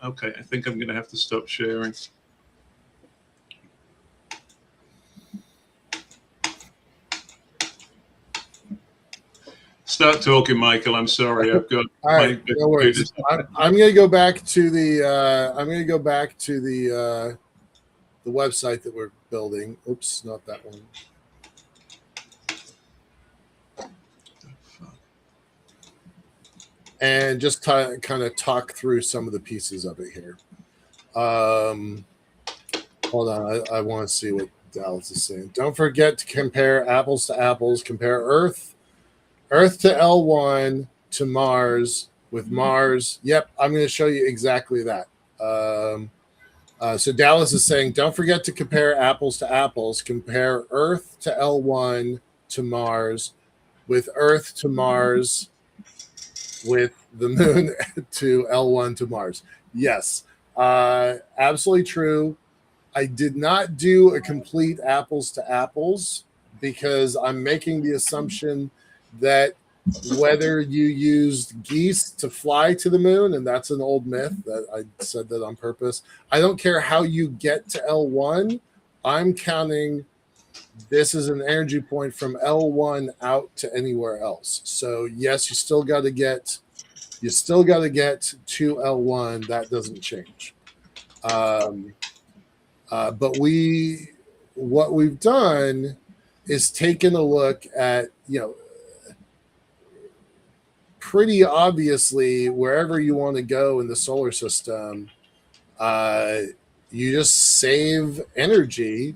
Okay, I think I'm going to have to stop sharing. Start talking, Michael. I'm sorry. I've got. All right, no worries. I'm going to go back to the. The website that we're building. Oops, not that one. And just kind of talk through some of the pieces of it here. Hold on, I want to see what Dallas is saying, don't forget to compare apples to apples. Compare Earth to L1 to Mars with Mars. Yep, I'm going to show you exactly that. So Dallas is saying, don't forget to compare apples to apples. Compare Earth to L1 to Mars with Earth to Mars with the moon to L1 to Mars. Yes, absolutely true. I did not do a complete apples to apples because I'm making the assumption that whether you used geese to fly to the moon, and that's an old myth that I said that on purpose. I don't care how you get to L1. I'm counting this is an energy point from L1 out to anywhere else. So yes, you still got to get to L1. That doesn't change. But what we've done is taken a look at, pretty obviously wherever you want to go in the solar system, you just save energy.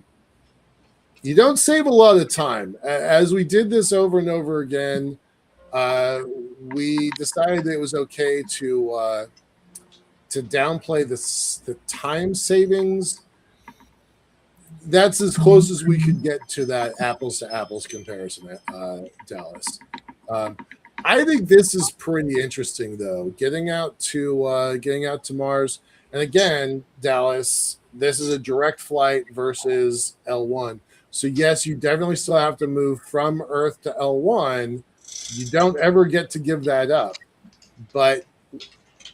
You don't save a lot of time. As we did this over and over again, we decided it was okay to downplay the time savings. That's as close as we could get to that apples to apples comparison, Dallas. I think this is pretty interesting, though. Getting out to Mars, and again, Dallas, this is a direct flight versus L1. So yes, you definitely still have to move from Earth to L1. You don't ever get to give that up, but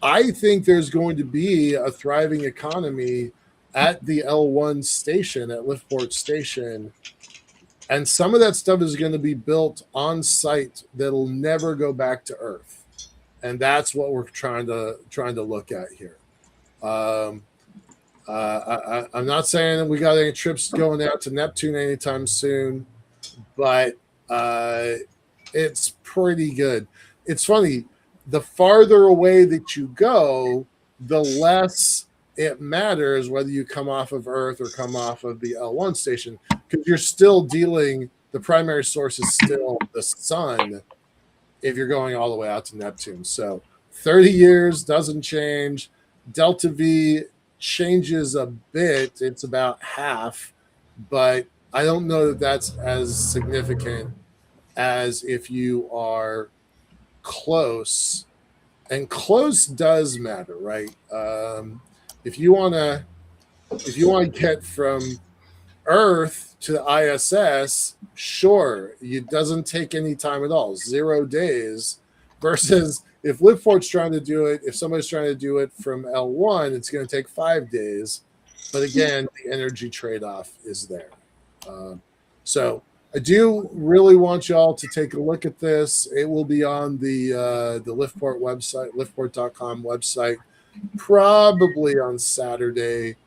I think there's going to be a thriving economy at the L1 station, at LiftPort station, and some of that stuff is going to be built on site that'll never go back to Earth, and that's what we're trying to look at here. I'm not saying that we got any trips going out to Neptune anytime soon, but it's pretty good. It's funny, the farther away that you go, the less it matters whether you come off of Earth or come off of the L1 station, because you're still dealing, the primary source is still the sun if you're going all the way out to Neptune. So 30 years doesn't change. Delta V changes a bit. It's about half, but I don't know that that's as significant as if you are close. And close does matter, right? If you want to get from Earth to the ISS, sure, it doesn't take any time at all, 0 days. Versus if LiftPort's trying to do it, if somebody's trying to do it from L1, it's going to take 5 days. But again, the energy trade-off is there. So I do really want y'all to take a look at this. It will be on the LiftPort website, liftport.com website, probably on Saturday.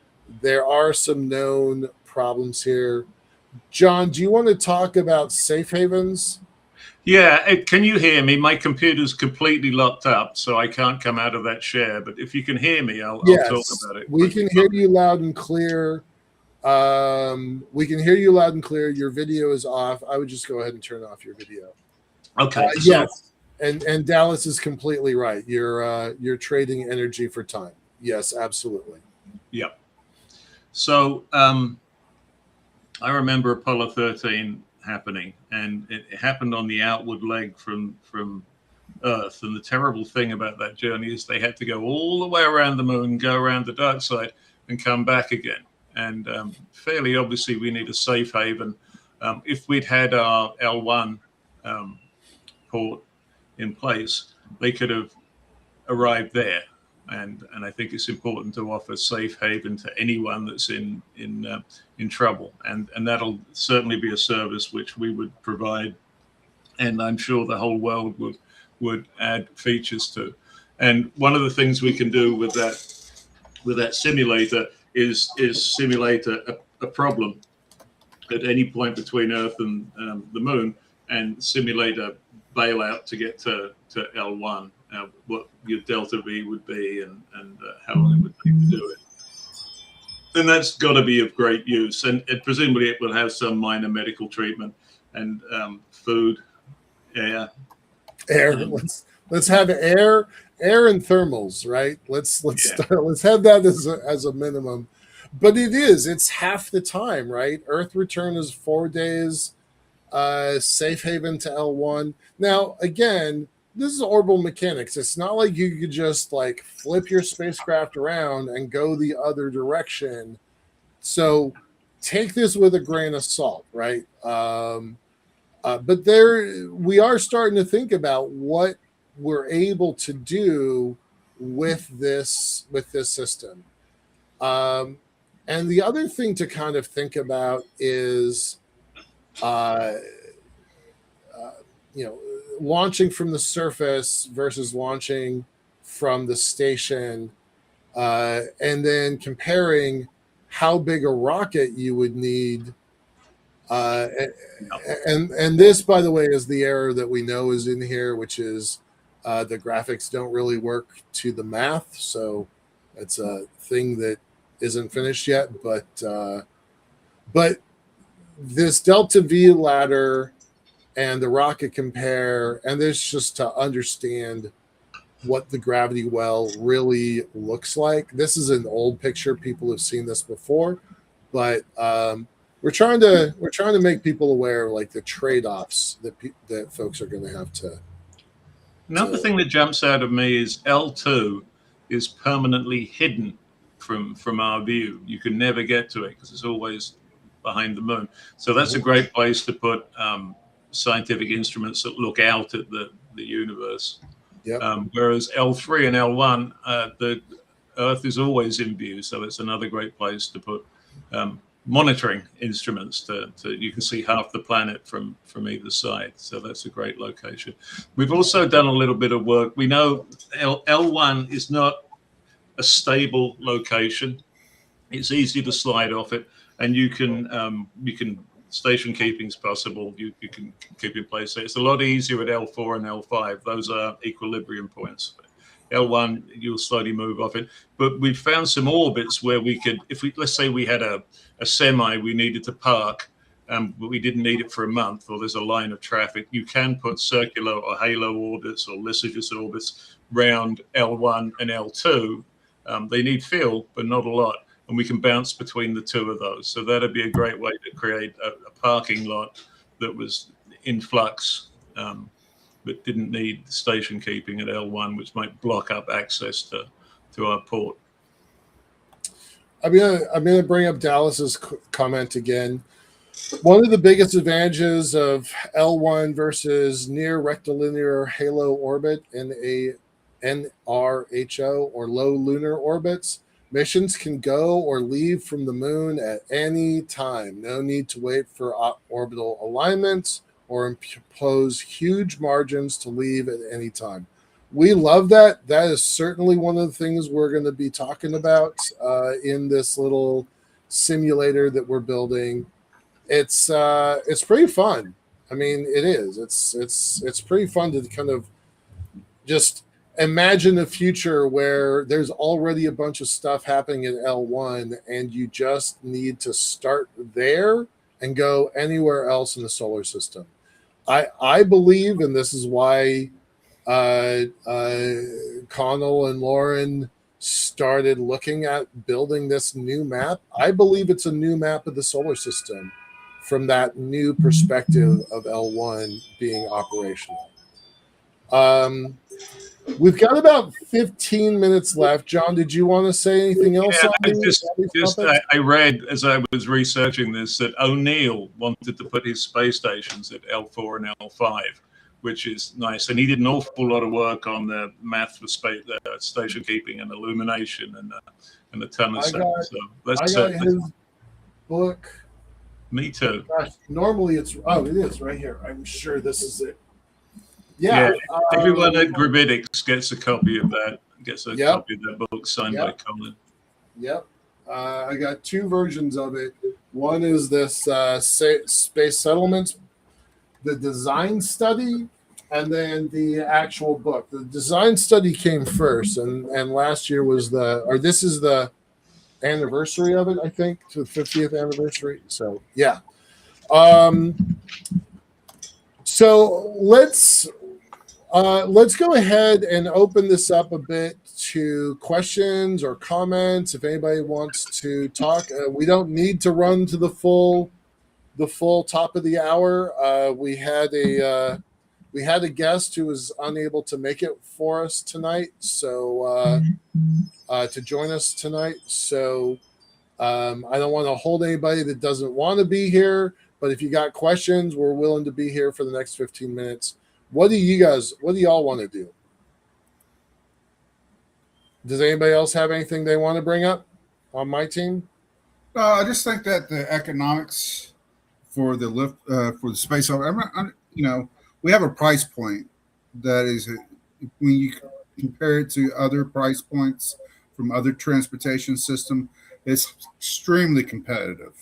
There are some known problems here. John, do you want to talk about safe havens? Yeah, can you hear me? My computer's completely locked up, so I can't come out of that share. But if you can hear me, I'll talk about it. We can hear you loud and clear. Your video is off. I would just go ahead and turn off your video. Okay. Yes, and Dallas is completely right. You're trading energy for time. Yes, absolutely. Yep. So I remember Apollo 13 happening, and it happened on the outward leg from Earth. And the terrible thing about that journey is they had to go all the way around the moon, go around the dark side, and come back again. And fairly obviously, we need a safe haven. If we'd had our L1 port in place, they could have arrived there. And I think it's important to offer safe haven to anyone that's in trouble, and that'll certainly be a service which we would provide, and I'm sure the whole world would add features to. And one of the things we can do with that simulator is simulate a problem at any point between Earth and the Moon, and simulate a bailout to get to L1. What your delta V would be, and how long it would take to do it. And that's got to be of great use. And presumably it will have some minor medical treatment and food, air. Let's have air and thermals, right? Let's have that as a minimum. But it's half the time, right? Earth return is 4 days. Safe haven to L1. Now, again, this is orbital mechanics. It's not like you could just like flip your spacecraft around and go the other direction. So take this with a grain of salt, right? But we are starting to think about what we're able to do with this system. And the other thing to kind of think about is, launching from the surface versus launching from the station, and then comparing how big a rocket you would need. And this, by the way, is the error that we know is in here, which is the graphics don't really work to the math. So it's a thing that isn't finished yet. But this delta V ladder and the rocket compare, and this just to understand what the gravity well really looks like. This is an old picture. People have seen this before, but we're trying to make people aware of like the trade-offs that folks are going to have to. Another thing that jumps out of me is L2 is permanently hidden from our view. You can never get to it because it's always behind the moon. So that's a great place to put scientific instruments that look out at the universe. Yep. Whereas L3 and L1, the Earth is always in view. So it's another great place to put monitoring instruments to you can see half the planet from either side. So that's a great location. We've also done a little bit of work. We know L1 is not a stable location. It's easy to slide off it, and you can station keeping is possible. You can keep in place. It's a lot easier at L4 and L5. Those are equilibrium points. L1, you'll slowly move off it. But we found some orbits where we could, let's say we had a semi we needed to park, but we didn't need it for a month, or there's a line of traffic, you can put circular or halo orbits or Lycurgus orbits round L1 and L2. They need fuel, but not a lot. And we can bounce between the two of those. So that'd be a great way to create a parking lot that was in flux, but didn't need station keeping at L1, which might block up access to our port. I'm gonna bring up Dallas's comment again. One of the biggest advantages of L1 versus near rectilinear halo orbit in a NRHO or low lunar orbits, missions can go or leave from the moon at any time. No need to wait for orbital alignments or impose huge margins to leave at any time. We love that. That is certainly one of the things we're going to be talking about in this little simulator that we're building. It's pretty fun. I mean, it is. It's pretty fun to kind of just imagine a future where there's already a bunch of stuff happening at L1 and you just need to start there and go anywhere else in the solar system. I believe, and this is why Connell and Lauren started looking at building this new map. I believe it's a new map of the solar system from that new perspective of L1 being operational. We've got about 15 minutes left. John, did you want to say anything else? Yeah, I read as I was researching this that O'Neill wanted to put his space stations at L4 and L5, which is nice. And he did an awful lot of work on the math for space, station keeping and illumination and a ton of stuff. So I got his book. Me too. Gosh, normally it is right here. I'm sure this is it. Yeah. Everyone at Gravitics gets a copy of that. Gets a copy of that book signed by Colin. Yep. I got two versions of it. One is this Space Settlements, the design study, and then the actual book. The design study came first, and last year was this is the anniversary of it, I think, to the 50th anniversary. So yeah. So let's go ahead and open this up a bit to questions or comments. If anybody wants to talk, we don't need to run to the full top of the hour. We had a guest who was unable to make it for us tonight, so to join us tonight. So I don't want to hold anybody that doesn't want to be here. But if you got questions, we're willing to be here for the next 15 minutes. What do y'all want to do? Does anybody else have anything they want to bring up on my team? I just think that the economics for the space, we have a price point that is, when you compare it to other price points from other transportation system, it's extremely competitive.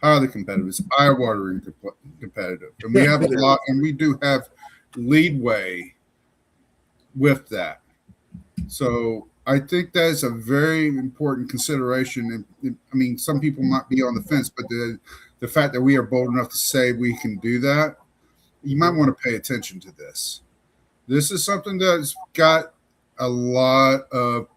Highly competitive. It's eye-watering competitive, and we have a lot, and we do have leadway with that. So I think that is a very important consideration. And I mean, some people might be on the fence, but the fact that we are bold enough to say we can do that, you might want to pay attention to this. This is something that's got a lot of.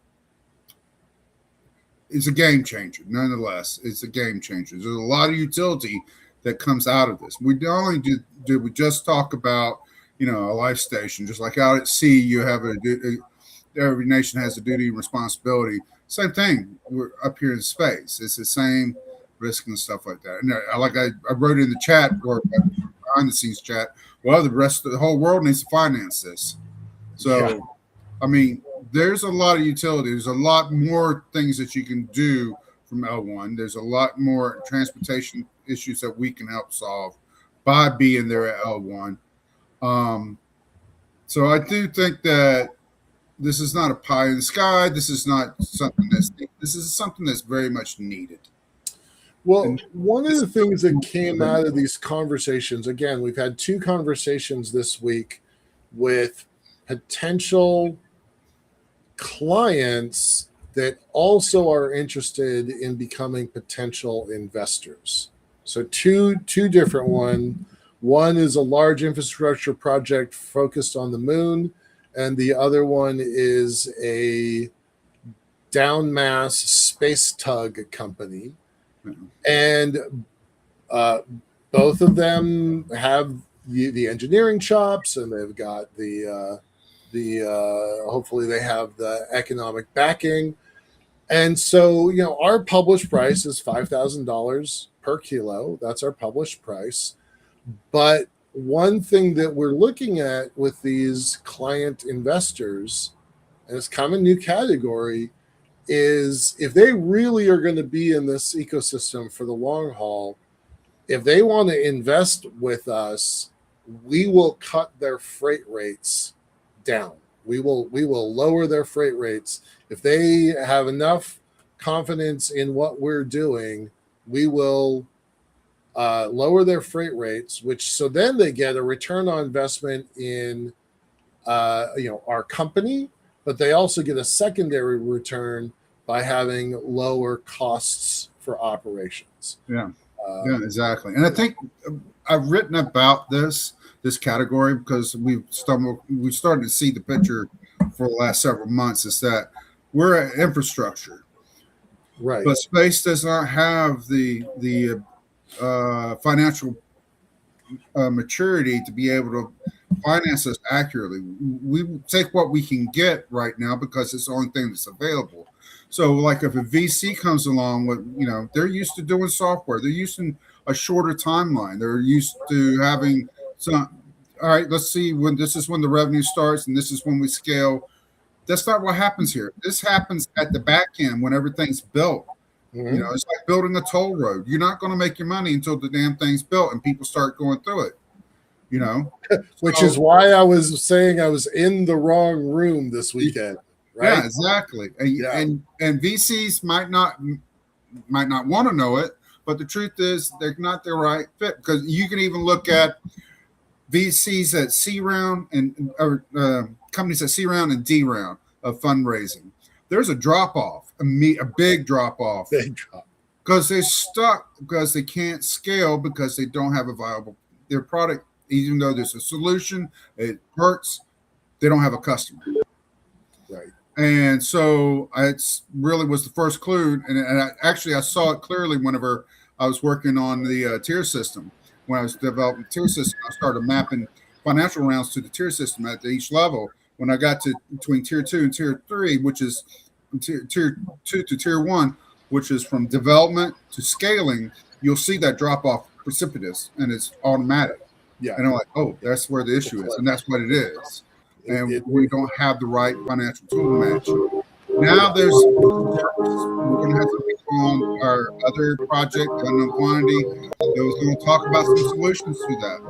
It's a game changer, nonetheless. It's a game changer. There's a lot of utility that comes out of this. We not only did we just talk about, a life station, just like out at sea, you have every nation has a duty and responsibility. Same thing. We're up here in space. It's the same risk and stuff like that. And I wrote in the chat or behind the scenes chat. Well, the whole world needs to finance this. So, yeah. I mean, there's a lot of utility. There's a lot more things that you can do from L1. There's a lot more transportation issues that we can help solve by being there at L1. So I do think that this is not a pie in the sky. This is not something this is something that's very much needed. Well, one of the things that came out of these conversations, again, we've had 2 conversations this week with potential clients that also are interested in becoming potential investors. So two different one. One is a large infrastructure project focused on the moon, and the other one is a downmass space tug company. And both of them have the engineering chops, and they've got the hopefully they have the economic backing. And so, our published price is $5,000 per kilo. That's our published price. But one thing that we're looking at with these client investors, and it's kind of a new category, is if they really are going to be in this ecosystem for the long haul, if they want to invest with us, we will cut their freight rates down. We will lower their freight rates. If they have enough confidence in what we're doing, we will lower their freight rates, so then they get a return on investment in our company, but they also get a secondary return by having lower costs for operations. Yeah, exactly. And I think I've written about this category because we started to see the picture for the last several months. Is that we're at infrastructure, right? But space does not have the financial maturity to be able to finance us accurately. We take what we can get right now because it's the only thing that's available. So, like if a VC comes along with, they're used to doing software. They're using a shorter timeline. They're used to having some. All right, let's see when the revenue starts, and this is when we scale. That's not what happens here. This happens at the back end when everything's built. Mm-hmm. It's like building a toll road. You're not going to make your money until the damn thing's built and people start going through it. Which is why I was saying I was in the wrong room this weekend. Right? Yeah, exactly. And VCs might not want to know it, but the truth is they're not the right fit, because you can even look at VCs at C round and companies at C round and D round of fundraising. There's a drop off. a big drop off Big drop. because they're stuck because they can't scale because they don't have a viable their product. Even though there's a solution, it hurts. They don't have a customer. Right. And so it's really was the first clue. And I saw it clearly whenever I was working on the tier system. When I was developing the tier system, I started mapping financial rounds to the tier system at each level. When I got to between tier 2 and tier 3, which is tier 2 to tier 1, which is from development to scaling, you'll see that drop off precipitous and it's automatic. Yeah. And I'm like, oh, that's where the issue is. And that's what it is. And we don't have the right financial tool match. Now we're going to have some people on our other project, Unknown Quantity, that was going to talk about some solutions to that.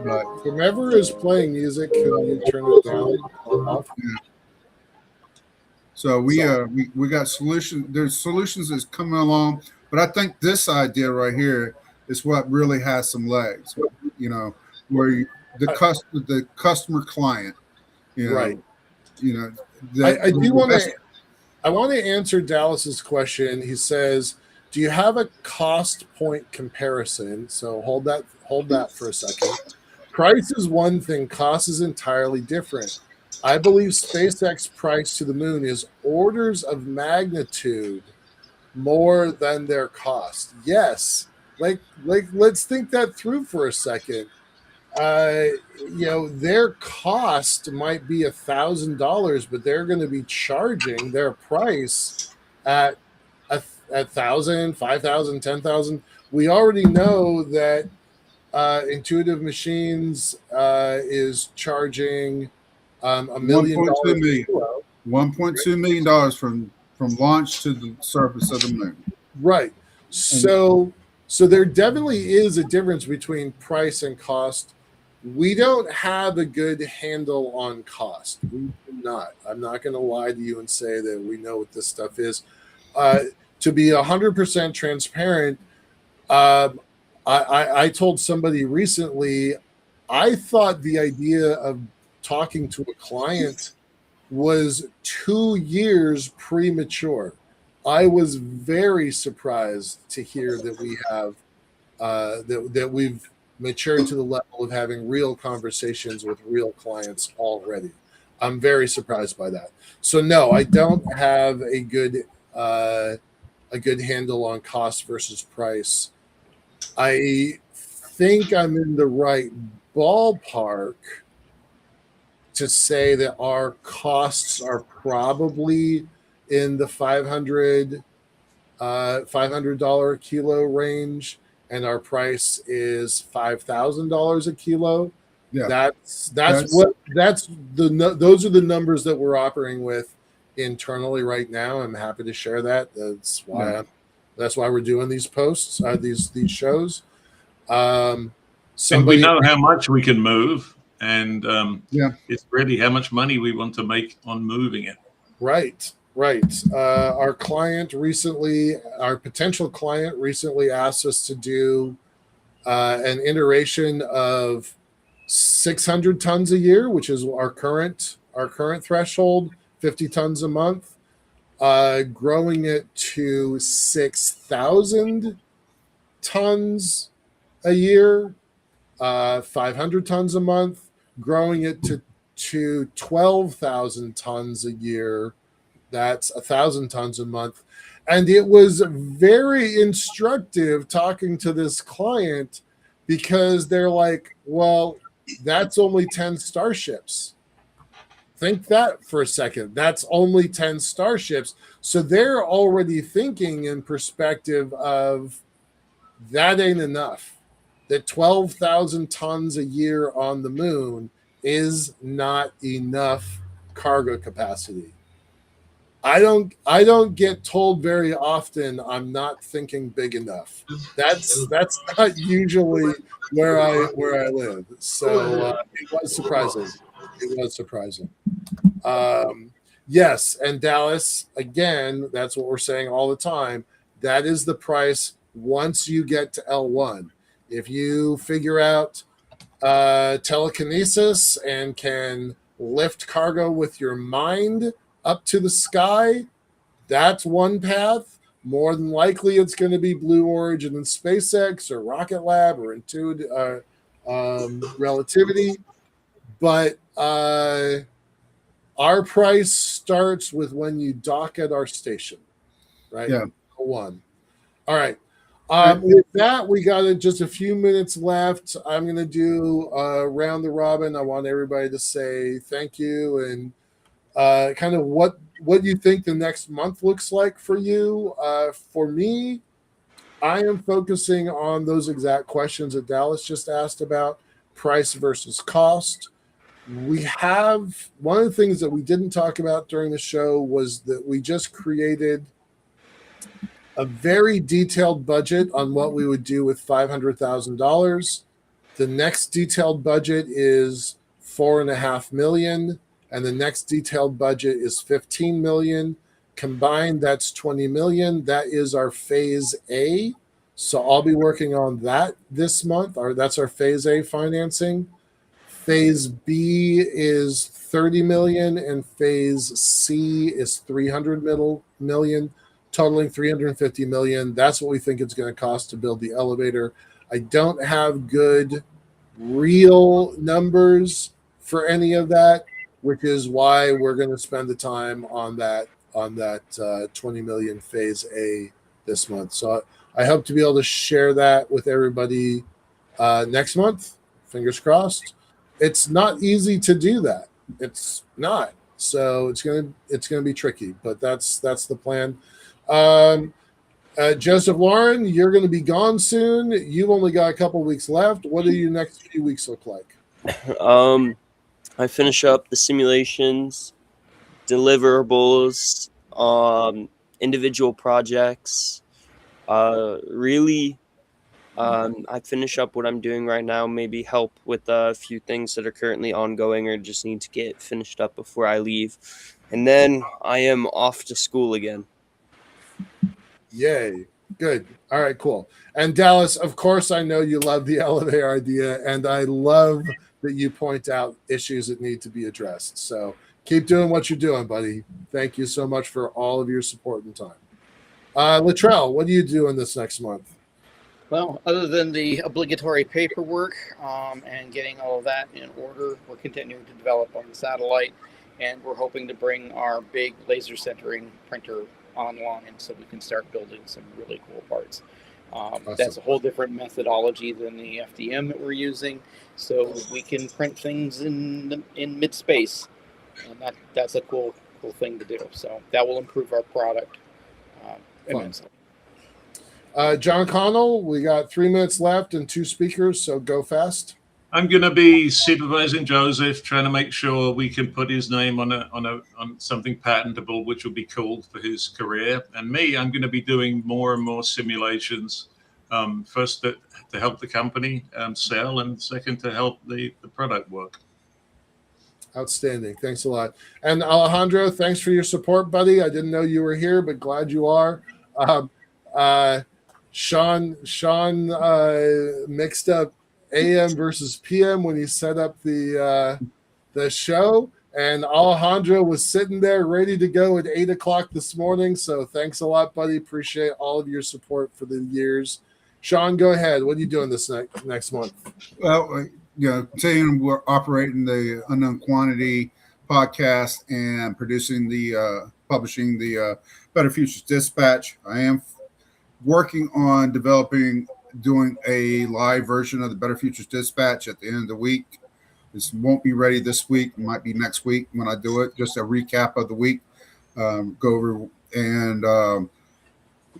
But whomever is playing music, can you turn it down or off? Yeah. So we got solutions. There's solutions that's coming along, but I think this idea right here is what really has some legs. Where the customer client, right. I want to answer Dallas's question. He says, do you have a cost point comparison? So hold that for a second. Price is one thing, cost is entirely different. I believe SpaceX price to the moon is orders of magnitude more than their cost. Yes. Like let's think that through for a second. Their cost might be $1,000, but they're going to be charging their price at $1,000, $5,000, $10,000. We already know that Intuitive Machines is charging $1 million. $1.2 million from launch to the surface of the moon. Right. So there definitely is a difference between price and cost. We don't have a good handle on cost. We do not. I'm not going to lie to you and say that we know what this stuff is. To be 100% transparent, I told somebody recently, I thought the idea of talking to a client was 2 years premature. I was very surprised to hear that we have that we've matured to the level of having real conversations with real clients already. I'm very surprised by that. So no, I don't have a good handle on cost versus price. I think I'm in the right ballpark to say that our costs are probably in the $500 a kilo range, and our price is $5,000 a kilo. Yeah, those are the numbers that we're operating with internally right now. I'm happy to share that. That's why we're doing these posts, these shows. And we know how much we can move, and it's really how much money we want to make on moving it. Right. Our potential client recently asked us to do an iteration of 600 tons a year, which is our current threshold, 50 tons a month, growing it to 6,000 tons a year, 500 tons a month, growing it to 12,000 tons a year. That's 1,000 tons a month. And it was very instructive talking to this client, because they're like, well, that's only 10 starships. Think that for a second. That's only 10 starships. So they're already thinking in perspective of that ain't enough. That 12,000 tons a year on the moon is not enough cargo capacity. I don't get told very often I'm not thinking big enough. That's not usually where I live. So it was surprising. Yes, and Dallas, again, that's what we're saying all the time. That is the price once you get to L1. If you figure out telekinesis and can lift cargo with your mind up to the sky, That's one path. More than likely, it's going to be Blue Origin and SpaceX or Rocket Lab or Intuitive Relativity. But our price starts with when you dock at our station, right? Yeah. One. All right. Right. With that, we got just a few minutes left. I'm going to do round the robin. I want everybody to say thank you and kind of what you think the next month looks like for you. For me, I am focusing on those exact questions that Dallas just asked about price versus cost. We have one of the things that we didn't talk about during the show was that we just created a very detailed budget on what we would do with $500,000. The next detailed budget is $4.5 million, and the next detailed budget is $15 million. Combined, that's $20 million. That is our phase A. So I'll be working on that this month. That's our phase A financing. Phase B is 30 million, and phase C is 300 million, totaling 350 million. That's what we think it's going to cost to build the elevator. I don't have good real numbers for any of that, which is why we're going to spend the time on that 20 million phase A this month. So I hope to be able to share that with everybody next month. Fingers crossed. It's not easy to do that. It's not. So it's gonna be tricky, but that's the plan. Joseph Lauren, you're going to be gone soon. You've only got a couple weeks left. What do your next few weeks look like? I finish up the simulations, deliverables, individual projects. I finish up what I'm doing right now, maybe help with a few things that are currently ongoing or just need to get finished up before I leave. And then I am off to school again. Yay. Good. All right, cool. And Dallas, of course, I know you love the elevator idea, and I love that you point out issues that need to be addressed. So keep doing what you're doing, buddy. Thank you so much for all of your support and time. Latrell, what are you doing this next month? Well, other than the obligatory paperwork and getting all of that in order, we're continuing to develop on the satellite, and we're hoping to bring our big laser centering printer online so we can start building some really cool parts. Awesome. That's a whole different methodology than the FDM that we're using, so we can print things in mid-space, and that's a cool thing to do. So that will improve our product immensely. John Connell, we got 3 minutes left and 2 speakers, so go fast. I'm going to be supervising Joseph, trying to make sure we can put his name on something patentable, which will be cool for his career. And me, I'm going to be doing more and more simulations. First, to help the company sell, and second, to help the product work. Outstanding. Thanks a lot. And Alejandro, thanks for your support, buddy. I didn't know you were here, but glad you are. Sean mixed up AM versus PM when he set up the show, and Alejandro was sitting there ready to go at 8 o'clock this morning. So thanks a lot, buddy. Appreciate all of your support for the years. Sean, go ahead. What are you doing this next month? Well, saying we're operating the Unknown Quantity podcast and publishing the Better Futures Dispatch. I am working on doing a live version of the Better Futures Dispatch at the end of the week. This won't be ready this week. It might be next week when I do it. Just a recap of the week. Go over, and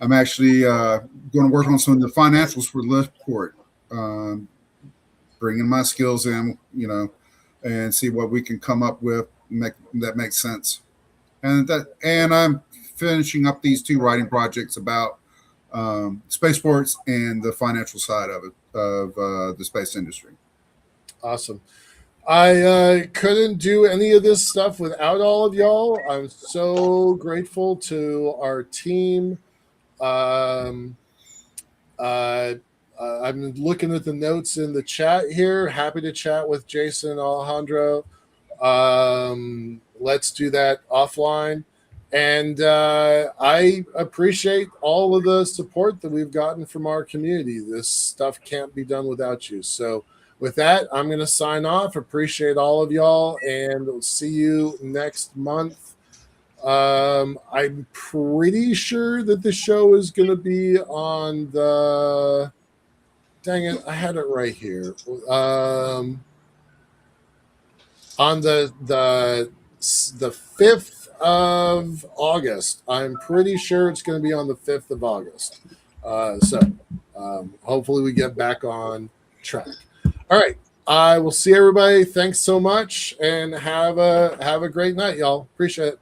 I'm actually going to work on some of the financials for LiftPort. Bringing my skills in, and see what we can come up with that makes sense. And I'm finishing up these 2 writing projects about spaceports and the financial side of it, of the space industry. Awesome. I couldn't do any of this stuff without all of y'all. I'm so grateful to our team. I'm looking at the notes in the chat here. Happy to chat with Jason and Alejandro. Let's do that offline. And I appreciate all of the support that we've gotten from our community. This stuff can't be done without you. So with that, I'm going to sign off. Appreciate all of y'all, and we'll see you next month. I'm pretty sure that the show is going to be on the, dang it, I had it right here. On the 5th of August. I'm pretty sure it's going to be on the 5th of August. Hopefully we get back on track. All right. I will see everybody. Thanks so much, and have a great night, y'all. Appreciate it.